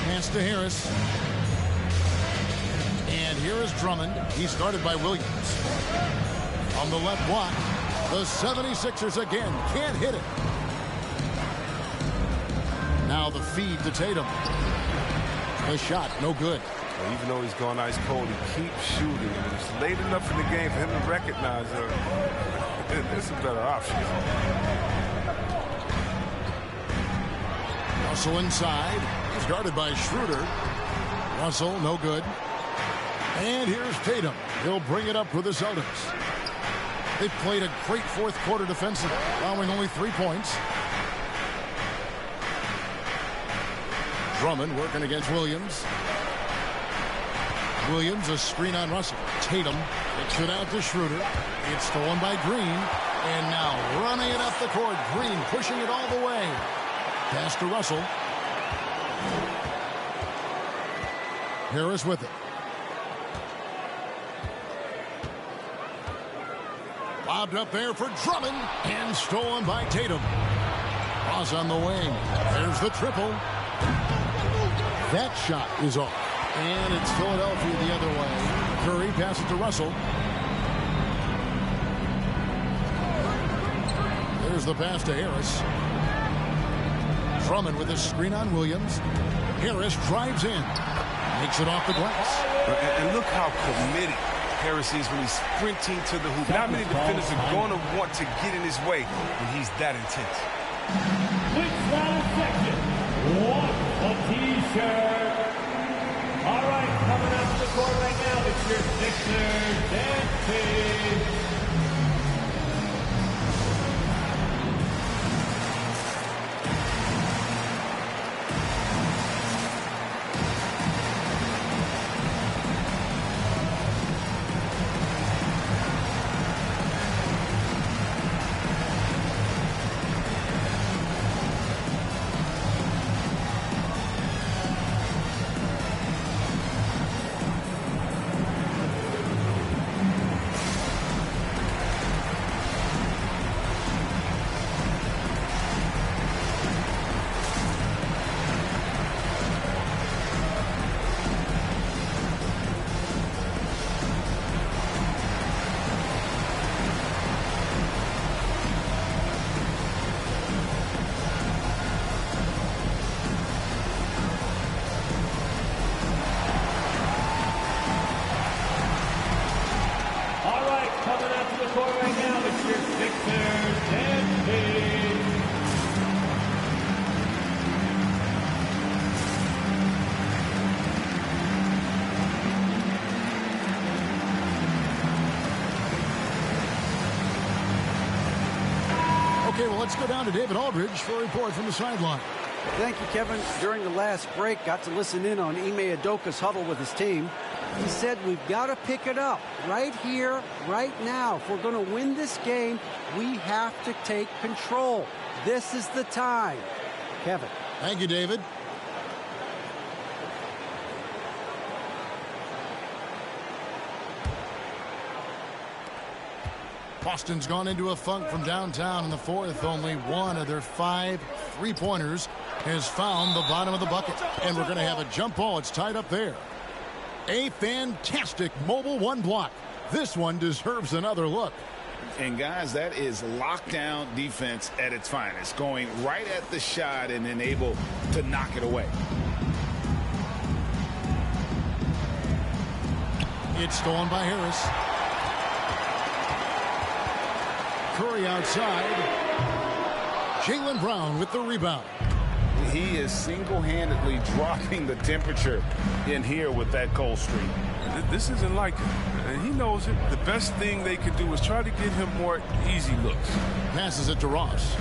Pass to Harris. And here is Drummond. He started by Williams. On the left block, the 76ers again can't hit it. Now the feed to Tatum. The shot, no good. Well, even though he's gone ice cold, he keeps shooting. And it's late enough in the game for him to recognize there's some better options. Russell inside. He's guarded by Schroeder. Russell, no good. And here's Tatum. He'll bring it up for the Celtics. They've played a great 4th quarter defensively, allowing only 3 points. Drummond working against Williams. Williams, a screen on Russell. Tatum, it's it out to Schroeder. It's stolen by Green. And now running it up the court. Green pushing it all the way. Pass to Russell. Harris with it. Lobbed up there for Drummond. And stolen by Tatum. Ross on the wing. There's the triple. That shot is off. And it's Philadelphia the other way. Curry passes to Russell. There's the pass to Harris. Drummond with a screen on Williams. Harris drives in. Makes it off the glass. And look how committed Harris is when he's sprinting to the hoop. Not many defenders are going to want to get in his way when he's that intense. Which round section? What a T-shirt. All right, coming up to the court right now, it's your Sixers and Kings. Okay, well, let's go down to David Aldridge for a report from the sideline. Thank you, Kevin. During the last break, got to listen in on Ime Udoka's huddle with his team. He said, we've got to pick it up right here, right now. If we're going to win this game, we have to take control. This is the time. Kevin. Thank you, David. Boston's gone into a funk from downtown in the fourth. Only one of their 5 3-pointers has found the bottom of the bucket. And we're going to have a jump ball. It's tied up there. A fantastic mobile one block. This one deserves another look. And guys, that is lockdown defense at its finest. Going right at the shot and then able to knock it away. It's stolen by Harris. Curry outside. Jaylen Brown with the rebound. He is single-handedly dropping the temperature in here with that cold streak. This isn't like him, and he knows it. The best thing they can do is try to get him more easy looks. Passes it to Ross.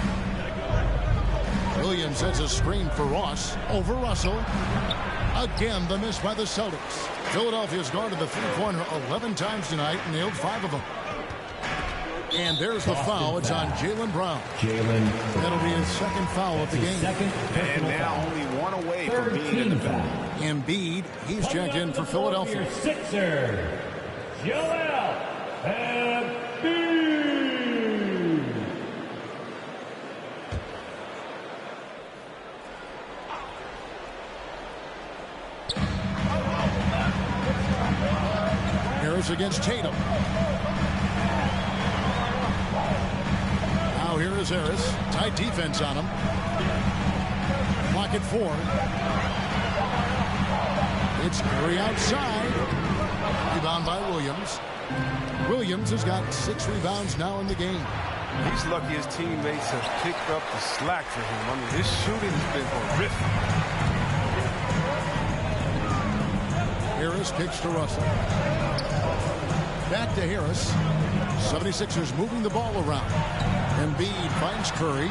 Williams sets a screen for Ross over Russell. Again, the miss by the Celtics. Philadelphia's gone to the three-pointer 11 times tonight and nailed 5 of them. And there's the foul. It's on Jaylen Brown. That'll be his second foul of the game. And now only one away from being in the foul. Embiid, he's checked in for Philadelphia. Sixer, Joel Embiid. Harris against Tatum. Now here is Harris. Tight defense on him. Clock at 4. It's Curry outside. Rebound by Williams. Williams has got 6 rebounds now in the game. He's lucky his teammates have picked up the slack for him. I mean, his shooting has been horrific. Harris kicks to Russell. Back to Harris. 76ers moving the ball around. Embiid finds Curry.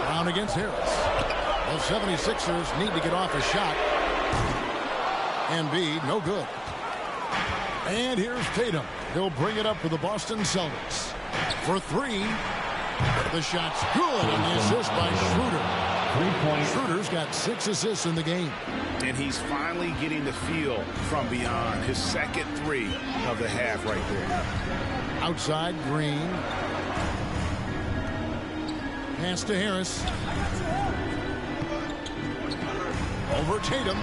Brown against Harris. The 76ers need to get off a shot. Embiid, no good. And here's Tatum. He'll bring it up for the Boston Celtics. For 3. The shot's good, and the assist by Schroeder. Schroeder's got 6 assists in the game. And he's finally getting the feel from beyond. His second 3 of the half right there. Outside, Green. Pass to Harris. Over Tatum.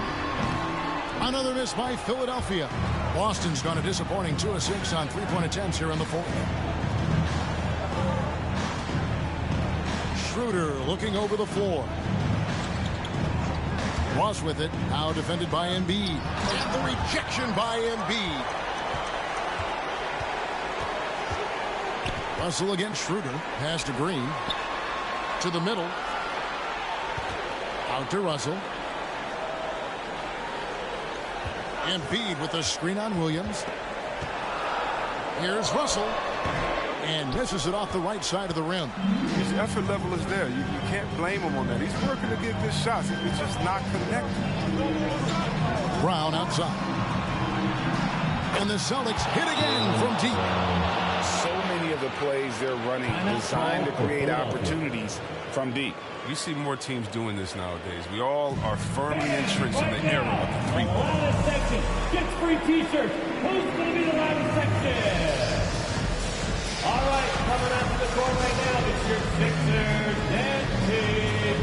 Another miss by Philadelphia. Boston's gone a disappointing 2 of 6 on 3-point attempts here in the fourth. Schroeder looking over the floor. Ross with it. Now defended by Embiid. And the rejection by Embiid. Russell against Schroeder. Pass to Green. To the middle. Out to Russell. Embiid with the screen on Williams. Here's Russell. And misses it off the right side of the rim. His effort level is there. You can't blame him on that. He's working to get good shots. He's just not connected. Brown outside. And the Celtics hit again from deep. So many of the plays they're running designed to create opportunities from deep. You see more teams doing this nowadays. We all are firmly entrenched in the era of the three-point. Loudest section gets free T-shirts. Who's going to be the loudest section? All right, coming out to the court right now, it's your Sixers and team.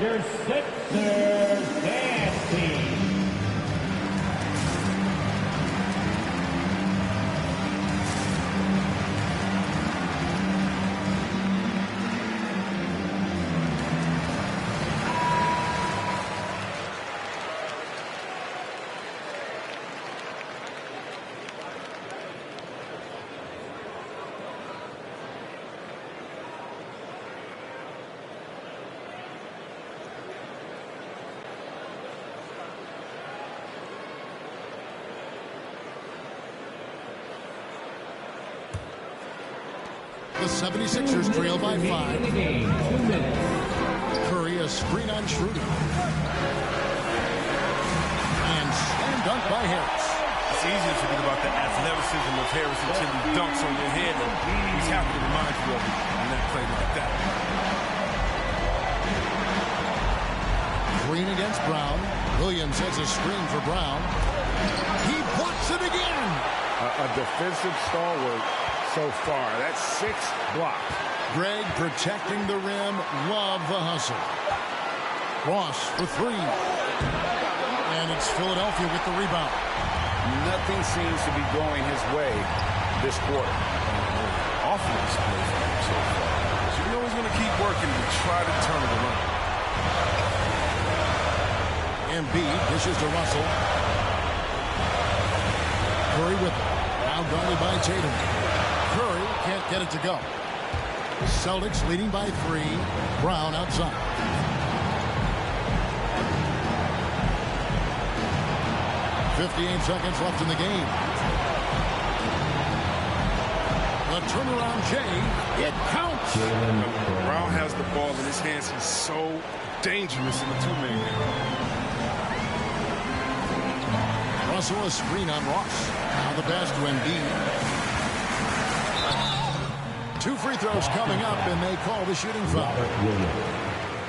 Your Sixers dance team. 76ers trail by 5. Curry, a screen on Schroeder. And slam dunk by Harris. It's easy to forget about the athleticism of Harris until he dunks on your head, and he's happy to remind you of it on that play like that. Green against Brown. Williams has a screen for Brown. He blocks it again. A defensive stalwart so far. That's 6 blocks. Greg protecting the rim. Love the hustle. Ross for 3. And it's Philadelphia with the rebound. Nothing seems to be going his way this quarter. Offense plays so far. So you know he's going to keep working to try to turn it around. Embiid dishes to Russell. Curry with it. Now guarded by Tatum. Curry can't get it to go. Celtics leading by 3. Brown outside. .58 seconds left in the game. The turnaround J. It counts. Brown has the ball in his hands. He's so dangerous in the two-man game. Russell a screen on Ross. Now the pass to Embiid. 2 free throws coming up, and they call the shooting foul.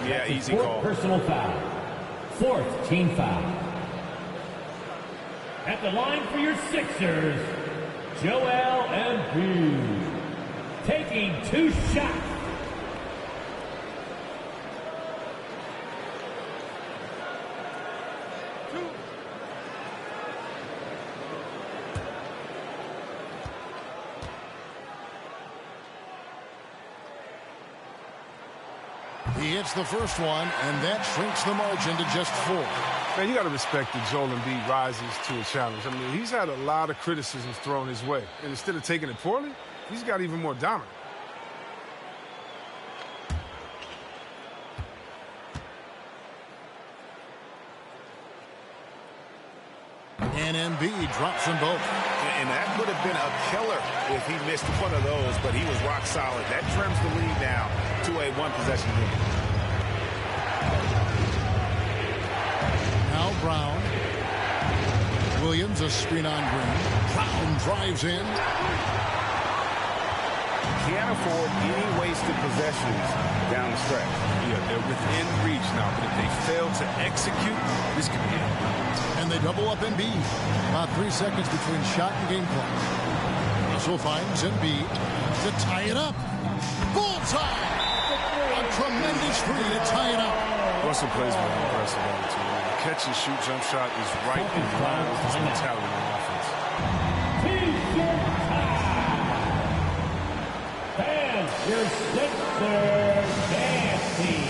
Yeah, easy call. Personal foul. 4th team foul. At the line for your Sixers, Joel Embiid. Taking 2 shots. He hits the first one, and that shrinks the margin to just 4. Man, you got to respect that Joel Embiid rises to a challenge. I mean, he's had a lot of criticisms thrown his way. And instead of taking it poorly, he's got even more dominant. And Embiid drops them both. And that would have been a killer if he missed one of those, but he was rock solid. That trims the lead now to a 1-possession game. Now Brown. Williams a screen on Green. Brown drives in. Can't afford any wasted possessions down the stretch. Yeah, they're within reach now, but if they fail to execute, this could be it. And they double up Embiid. About 3 seconds between shot and game clock. Russell finds Embiid to tie it up. Bullseye! A tremendous three to tie it up. Russell plays with an aggressive attitude. The catch and shoot jump shot is right in line with his mentality on offense. And your Sixers dance team.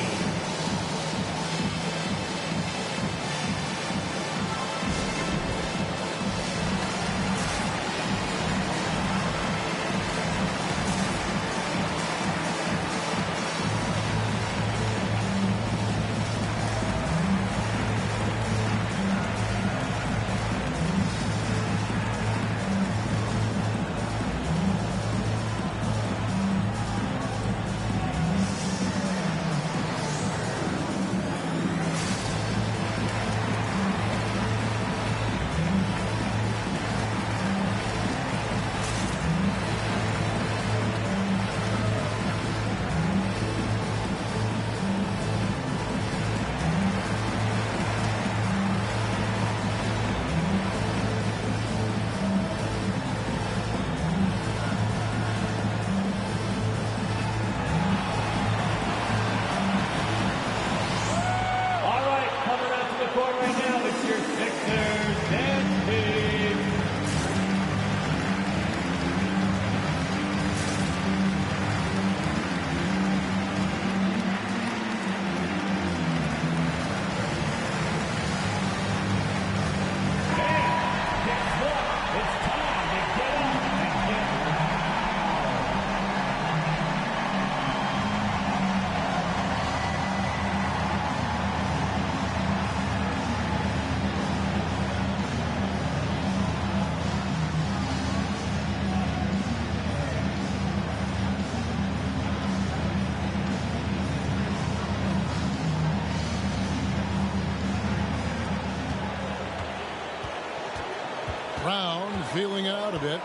Brown feeling it out a bit.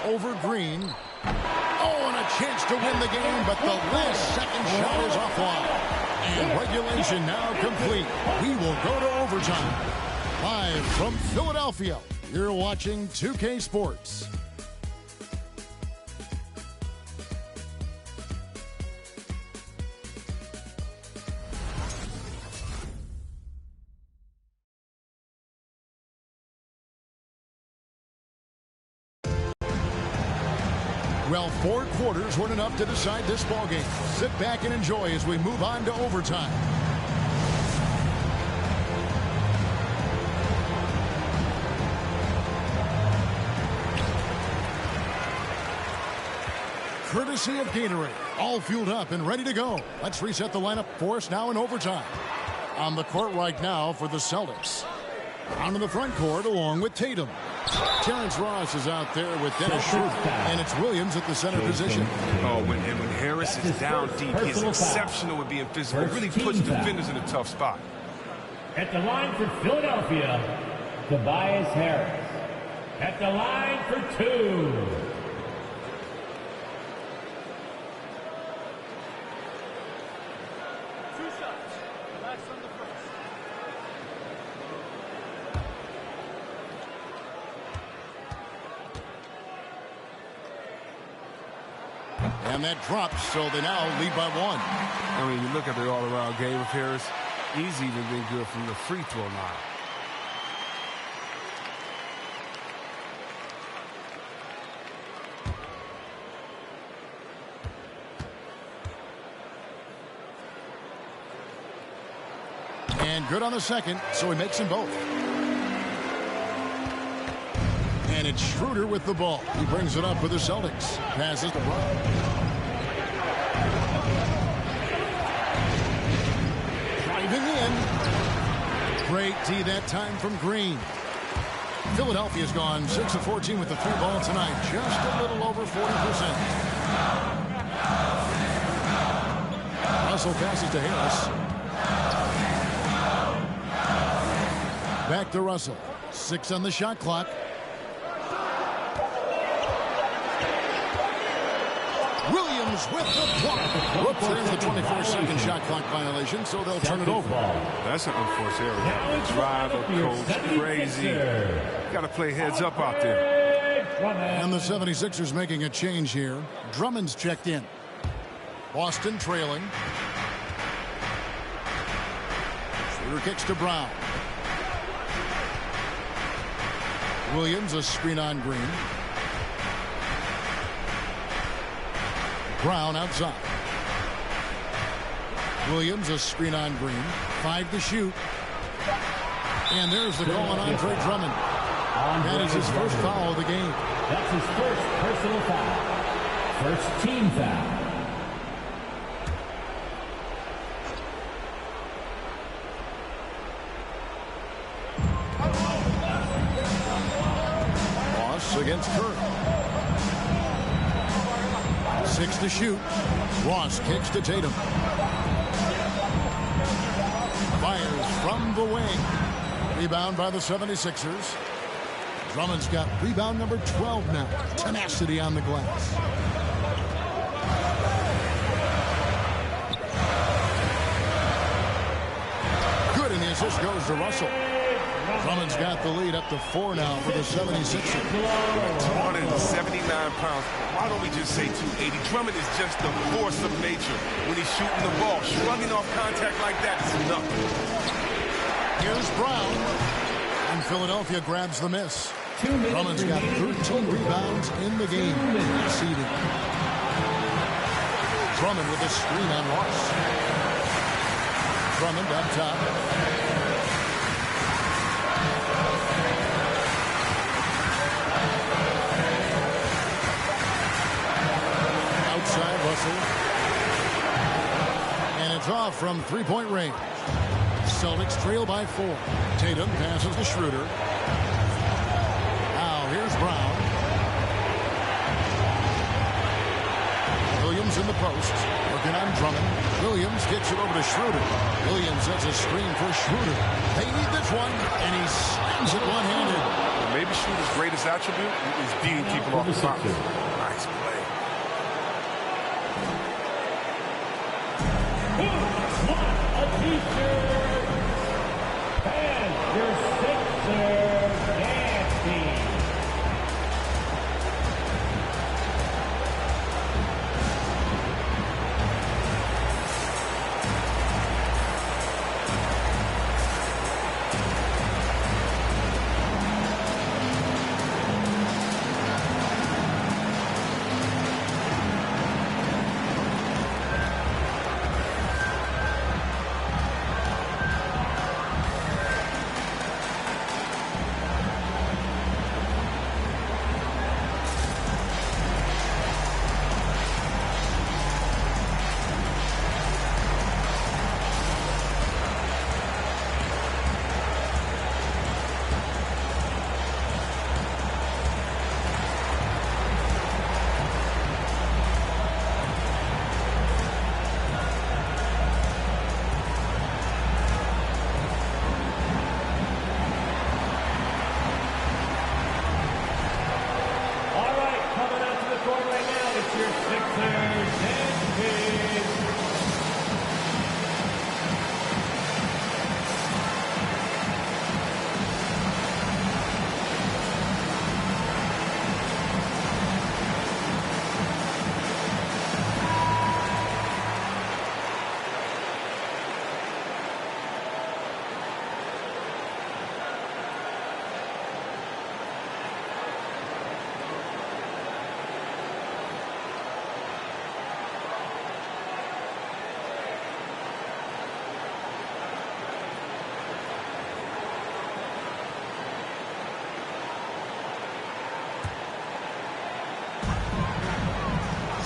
Over Green. Oh, and a chance to win the game, but the last second shot is offline. And regulation now complete. We will go to overtime. Live from Philadelphia, you're watching 2K Sports. Well, 4 quarters weren't enough to decide this ballgame. Sit back and enjoy as we move on to overtime. Courtesy of Gatorade, all fueled up and ready to go. Let's reset the lineup for us now in overtime. On the court right now for the Celtics. On to the front court along with Tatum. Terrence Ross is out there with Dennis Schroeder, and it's Williams at the center position. Oh, when Harris is down deep, he is exceptional at being physical. Really puts defenders in a tough spot. At the line for Philadelphia, Tobias Harris. At the line for 2. And that drops, so they now lead by 1. I mean, you look at the all-around game of Harris, he's even been good from the free throw line. And good on the second, so he makes them both. And it's Schroeder with the ball. He brings it up for the Celtics. Passes to Brown. Driving in. Great D that time from Green. Philadelphia's gone 6 of 14 with the 3 ball tonight. Just a little over 40%. Russell passes to Harris. Back to Russell. 6 on the shot clock. Williams with the block. Whoops, there's the 24-second shot clock violation, so they'll turn it over. That's an unforced error. The drive of coach, crazy. Got to play heads up out there. And the 76ers making a change here. Drummond's checked in. Boston trailing. Schroeder kicks to Brown. Williams, a screen on Green. Brown outside. Williams, a screen on Green. 5 to shoot. And there's the call on Andre Drummond. That is his first foul of the game. That's his first personal foul. First team foul. Ross against Curry. 6 to shoot. Ross kicks to Tatum. Fires from the wing. Rebound by the 76ers. Drummond's got rebound number 12 now. Tenacity on the glass. Good, and the assist goes to Russell. Drummond's got the lead up to 4 now for the 76ers. 279 pounds. Why don't we just say 280? Drummond is just the force of nature when he's shooting the ball. Shrugging off contact like that is nothing. Here's Brown. And Philadelphia grabs the miss. Drummond's got 13 rebounds in the game. Exceeding. Drummond with a screen on Ross. Drummond up top. Outside Russell. And it's off from three-point range. Celtics trail by 4. Tatum passes to Schroeder. Now here's Brown. Williams in the post. Working on Drummond. Williams gets it over to Schroeder. Williams sets a screen for Schroeder. They need this one, and he slams it one-handed. Maybe Schroeder's greatest attribute is beating people off the box. Nice play. Who wants a t-shirt? And your Sixers dance team.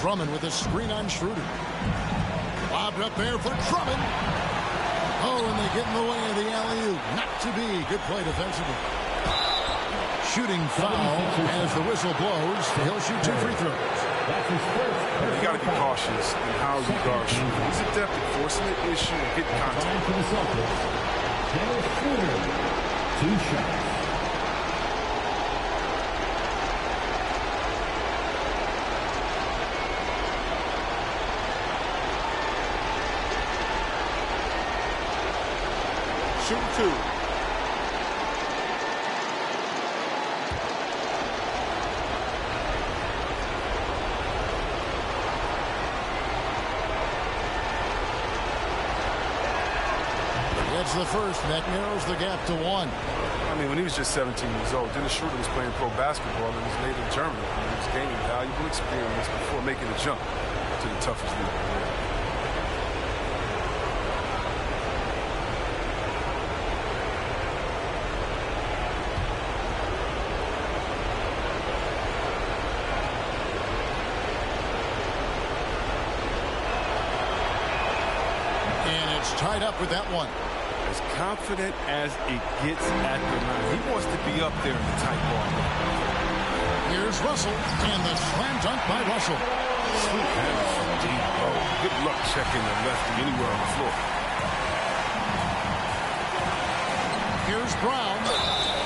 Drummond with a screen on Schroeder. Lobbed up there for Drummond. Oh, and they get in the way of the alley-oop. Not to be. Good play defensively. Shooting foul as the whistle blows. He'll shoot 2 free throws. You got to be cautious in how you guard shooting. He's adept at forcing an issue and getting contact. For the Celtics, Dennis Schroeder, 2 shots. Shoot 2. Gets the first, and that narrows the gap to 1. I mean, when he was just 17 years old, Dennis Schroeder was playing pro basketball in his native Germany. He was gaining valuable experience before making a jump to the toughest league. Tied up with that one. As confident as it gets at the line. He wants to be up there in the tight ball. Here's Russell, and the slam dunk by Russell. Sweet hands from deep. Oh, good luck checking the lefty anywhere on the floor. Here's Brown,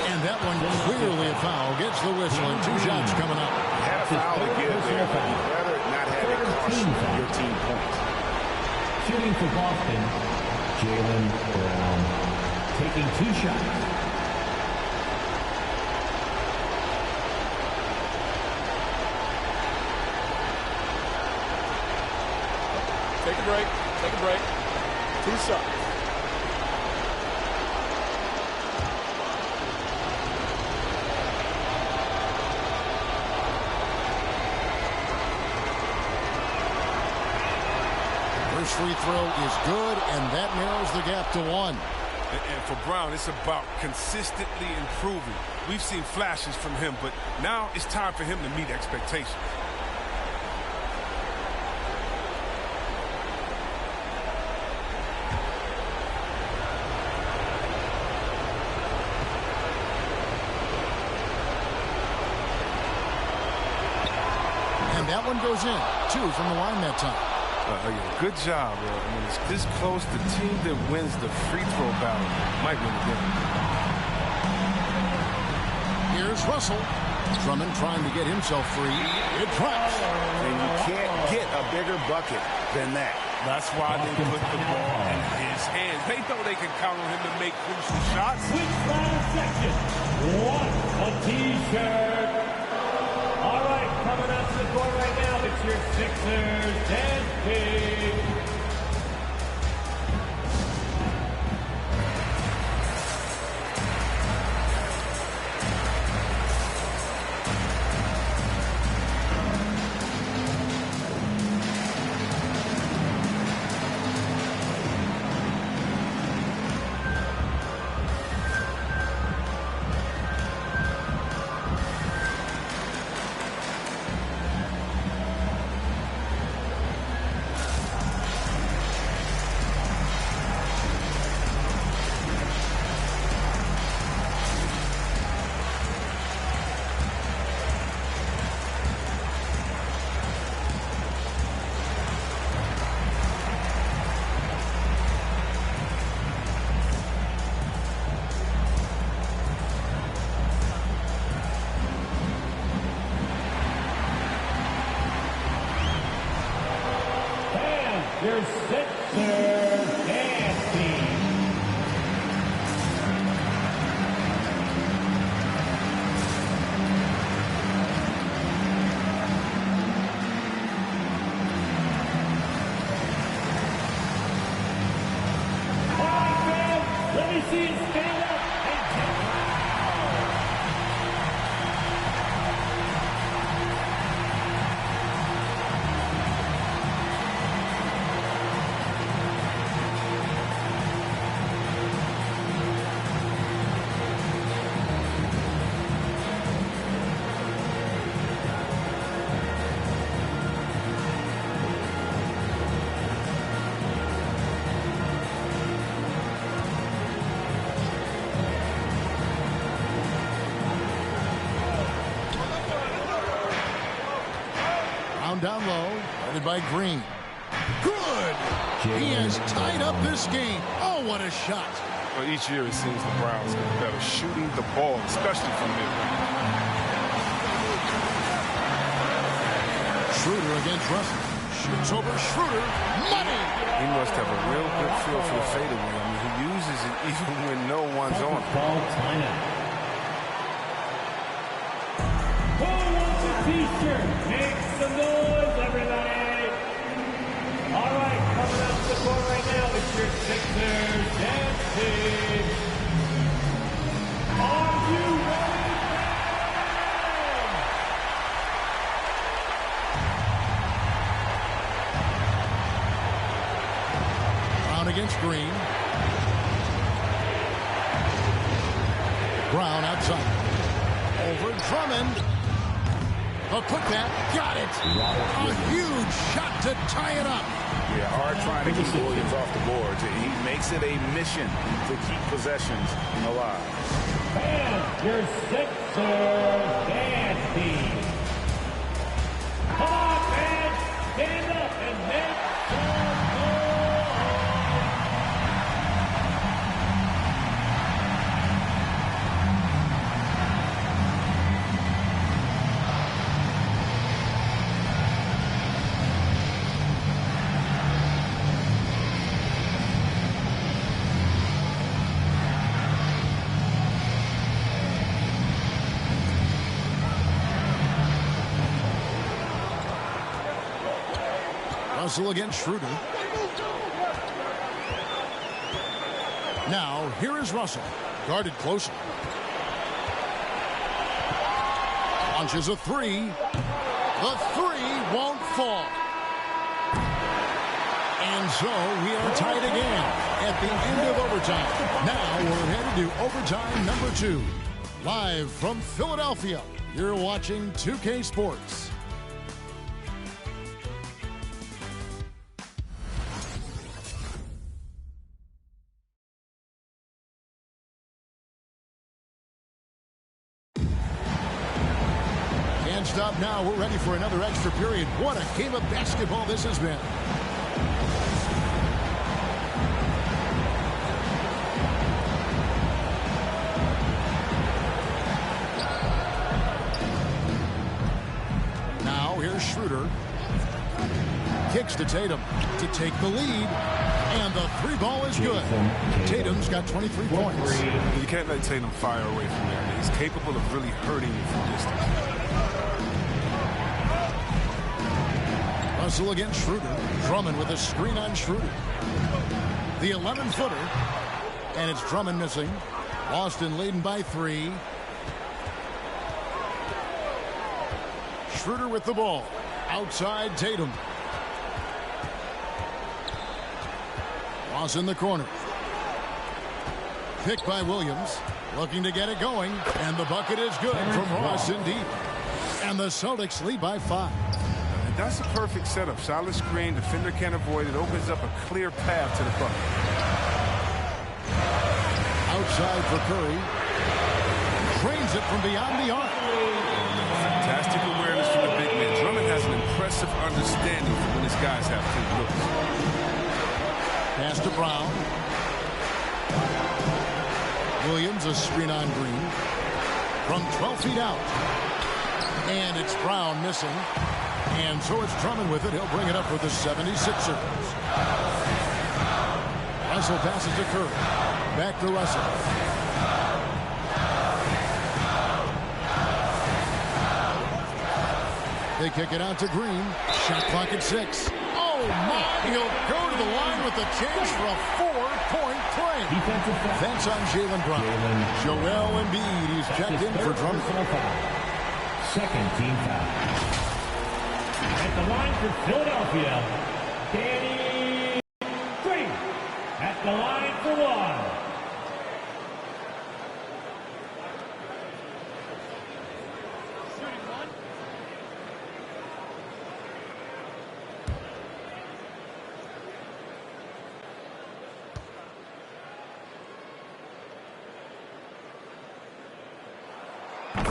and that one clearly a foul. Gets the whistle, and 2 shots coming up. You had a foul to give there, but you'd rather not have it cost your team points. Shooting for Boston, Jaylen Brown, taking 2 shots. Take a break. Take a break. 2 shots. First free throw is good, and that narrows the gap to 1. And for Brown, it's about consistently improving. We've seen flashes from him, but now it's time for him to meet expectations. That one goes in. 2 from the line that time. Good job. When it's this close, the team that wins the free throw battle might win the game. Here's Russell. Drummond trying to get himself free. It drops. And you can't get a bigger bucket than that. That's why they put the ball in his hands. They know they can count on him to make crucial shots. Switch final section. What a T-shirt. All right, coming up to the court right now, it's your Sixers and Big. Your Sixers dance team. All right, fans, let me see you stand up and take it. Down low, headed by Green. Good! He has tied up this game. Oh, what a shot. Well, each year it seems the Browns get better shooting the ball, especially from mid-range. Schroeder against Russell. Shoots over Schroeder. Money! He must have a real good feel for the fadeaway. I mean, he uses it even when no one's on. Ball timeout. Who wants a T-shirt? Make some noise, everybody. All right, coming out to the court right now, it's your Sixers dance team. Are you ready? Brown against Green. Brown outside. Over Drummond. A putback, got it. A huge shot to tie it up. Yeah, hard trying to keep Williams off the board. He makes it a mission to keep possessions alive. And your Sixers dance team. Come on, fans. Stand up and make some Russell against Schroeder. Now, here is Russell. Guarded closer. Launches a three. The three won't fall. And so we are tied again at the end of overtime. Now we're headed to overtime number 2. Live from Philadelphia, you're watching 2K Sports. Stop up now. We're ready for another extra period. What a game of basketball this has been. Now here's Schroeder. Kicks to Tatum to take the lead. And the three ball is good. Tatum's got 23 points. You can't let Tatum fire away from there. He's capable of really hurting you from distance. Russell against Schroeder. Drummond with a screen on Schroeder. The 11-footer. And it's Drummond missing. Boston leading by 3. Schroeder with the ball. Outside Tatum. Ross in the corner. Picked by Williams. Looking to get it going. And the bucket is good from Ross in deep. And the Celtics lead by 5. And that's a perfect setup. Solid screen. Defender can't avoid it. Opens up a clear path to the bucket. Outside for Curry. Trains it from beyond the arc. Fantastic awareness from the big man. Drummond has an impressive understanding for when his guys have good looks. Pass to Brown. Williams, a screen on Green. From 12 feet out. And it's Brown missing. And so it's Drummond with it. He'll bring it up for the 76ers. Russell passes to Curry. Back to Russell. They kick it out to Green. Shot clock at 6. Oh, my. He'll go to the line with a chance for a 4-point play. That's on Jaylen Brown. Joel Embiid, he's checked in for Drummond. Second team foul. At the line for Philadelphia, Danny Green. At the line for 1.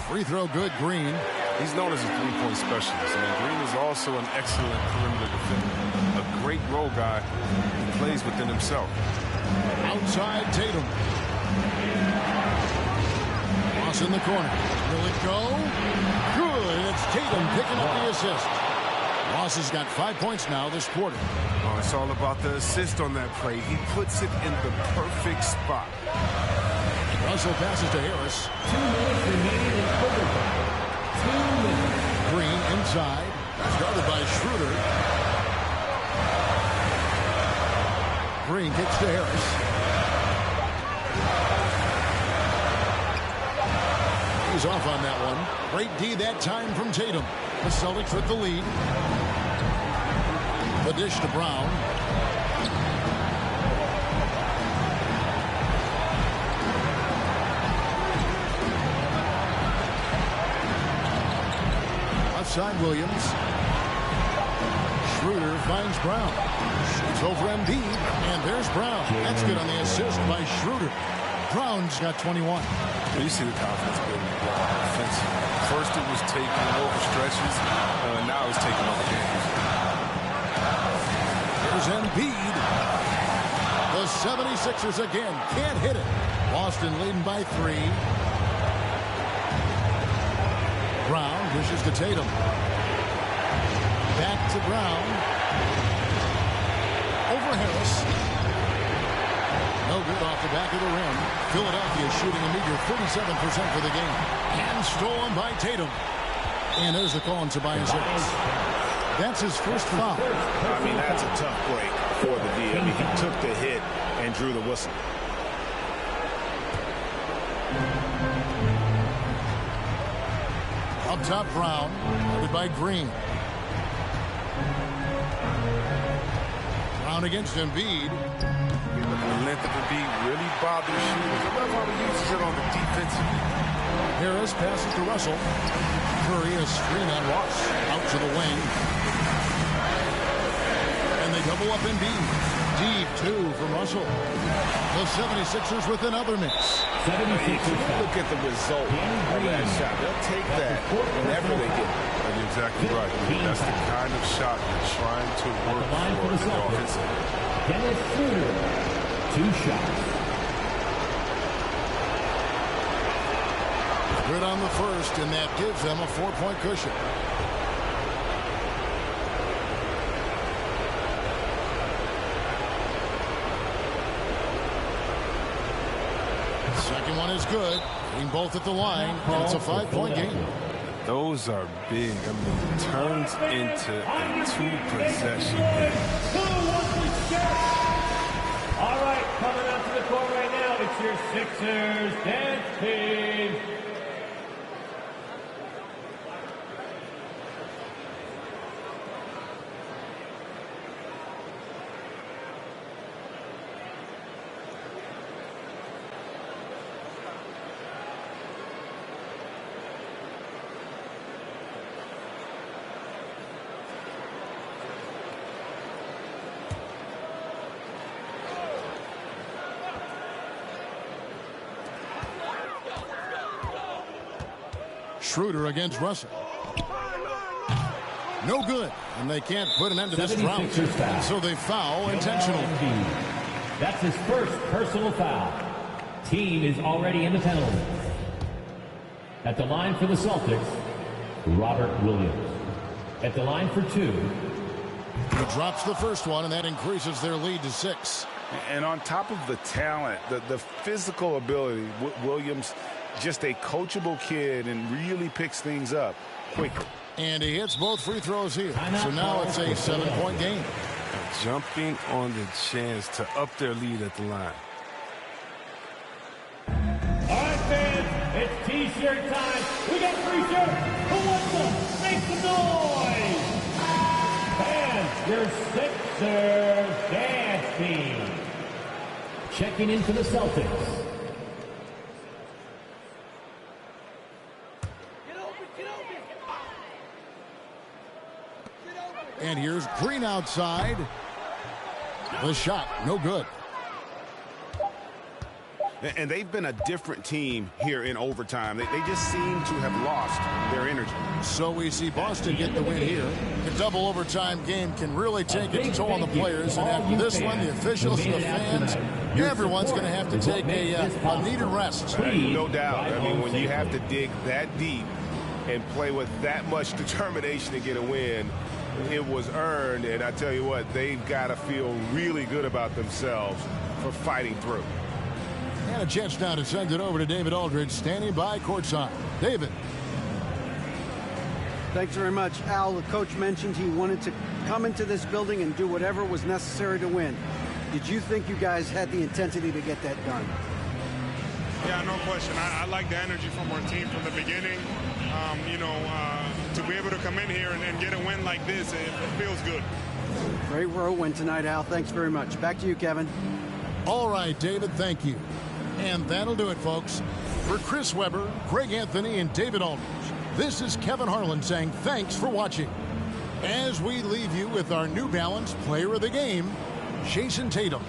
Free throw good, Green. He's known as a three-point specialist. Green is also an excellent perimeter defender. A great role guy who plays within himself. Outside Tatum. Ross in the corner. Will it go? Good. And it's Tatum picking up the assist. Ross has got 5 points now this quarter. Oh, it's all about the assist on that play. He puts it in the perfect spot. Russell passes to Harris. 2 minutes remaining in overtime. 2 minutes. Green inside. Started by Schroeder. Green kicks to Harris. He's off on that one. Great D that time from Tatum. The Celtics with the lead. The dish to Brown. Outside Williams. Schroeder finds Brown. Shoots over Embiid. And there's Brown. That's good on the assist by Schroeder. Brown's got 21. You see the confidence building offense. First it was taking over stretches. Now it's taking over games. Here's Embiid. The 76ers again can't hit it. Boston leading by 3. Brown dishes to Tatum. Back to Brown. Over Harris. No good off the back of the rim. Philadelphia shooting a meager 37% for the game. And stolen by Tatum. And there's the call on Tobias Harris. That's his first foul. I mean, that's a tough break for the D. I mean, he took the hit and drew the whistle. Up top, Brown. Guarded by Green. Brown against Embiid. The length of Embiid really bothers shooters. I love how he uses it on the defensive end. Harris passes to Russell. Curry a screen on Ross. Out to the wing. And they double up Embiid. Deep two from Russell. The 76ers with another miss. 76ers. Look at the result of that shot. They'll take that whenever they get it. You're exactly right. That's the kind of shot you're trying to work for in the offensive. Dennis Schroeder, 2 shots. Good on the first, and that gives them a 4-point cushion. Second one is good. Hitting both at the line, and it's a 5-point game. Those are big. I mean, it turns into a 2-possession game. All right, coming out to the court right now, it's your Sixers dance team. Schroeder against Russell. No good, and they can't put an end to this drought. So they foul intentionally. That's his first personal foul. Team is already in the penalty. At the line for the Celtics, Robert Williams. At the line for 2. He drops the first one, and that increases their lead to 6. And on top of the talent, the physical ability, Williams, just a coachable kid and really picks things up quickly. And he hits both free throws here. So now it's a 7-point game. Jumping on the chance to up their lead at the line. All right, fans, it's T-shirt time. We got free shirts. Who wants them? Make some noise. And your Sixers dance team. Checking in for the Celtics. And here's Green outside. The shot, no good. And they've been a different team here in overtime. They just seem to have lost their energy. So we see Boston get the win here. The double overtime game can really take its toll on the players. And after this one, the officials and the fans, everyone's going to have to take a needed rest. No doubt. I mean, when you have to dig that deep and play with that much determination to get a win, it was earned. And I tell you what, they've got to feel really good about themselves for fighting through. And a chance now to send it over to David Aldridge, standing by courtside. David. Thanks very much, Al. The coach mentioned he wanted to come into this building and do whatever was necessary to win. Did you think you guys had the intensity to get that done? Yeah, no question. I like the energy from our team from the beginning. To be able to come in here and get a win like this, it feels good. Great road win tonight, Al. Thanks very much. Back to you, Kevin. All right, David, thank you. And that'll do it, folks. For Chris Webber, Greg Anthony, and David Aldridge, this is Kevin Harlan saying thanks for watching. As we leave you with our New Balance Player of the Game, Jason Tatum.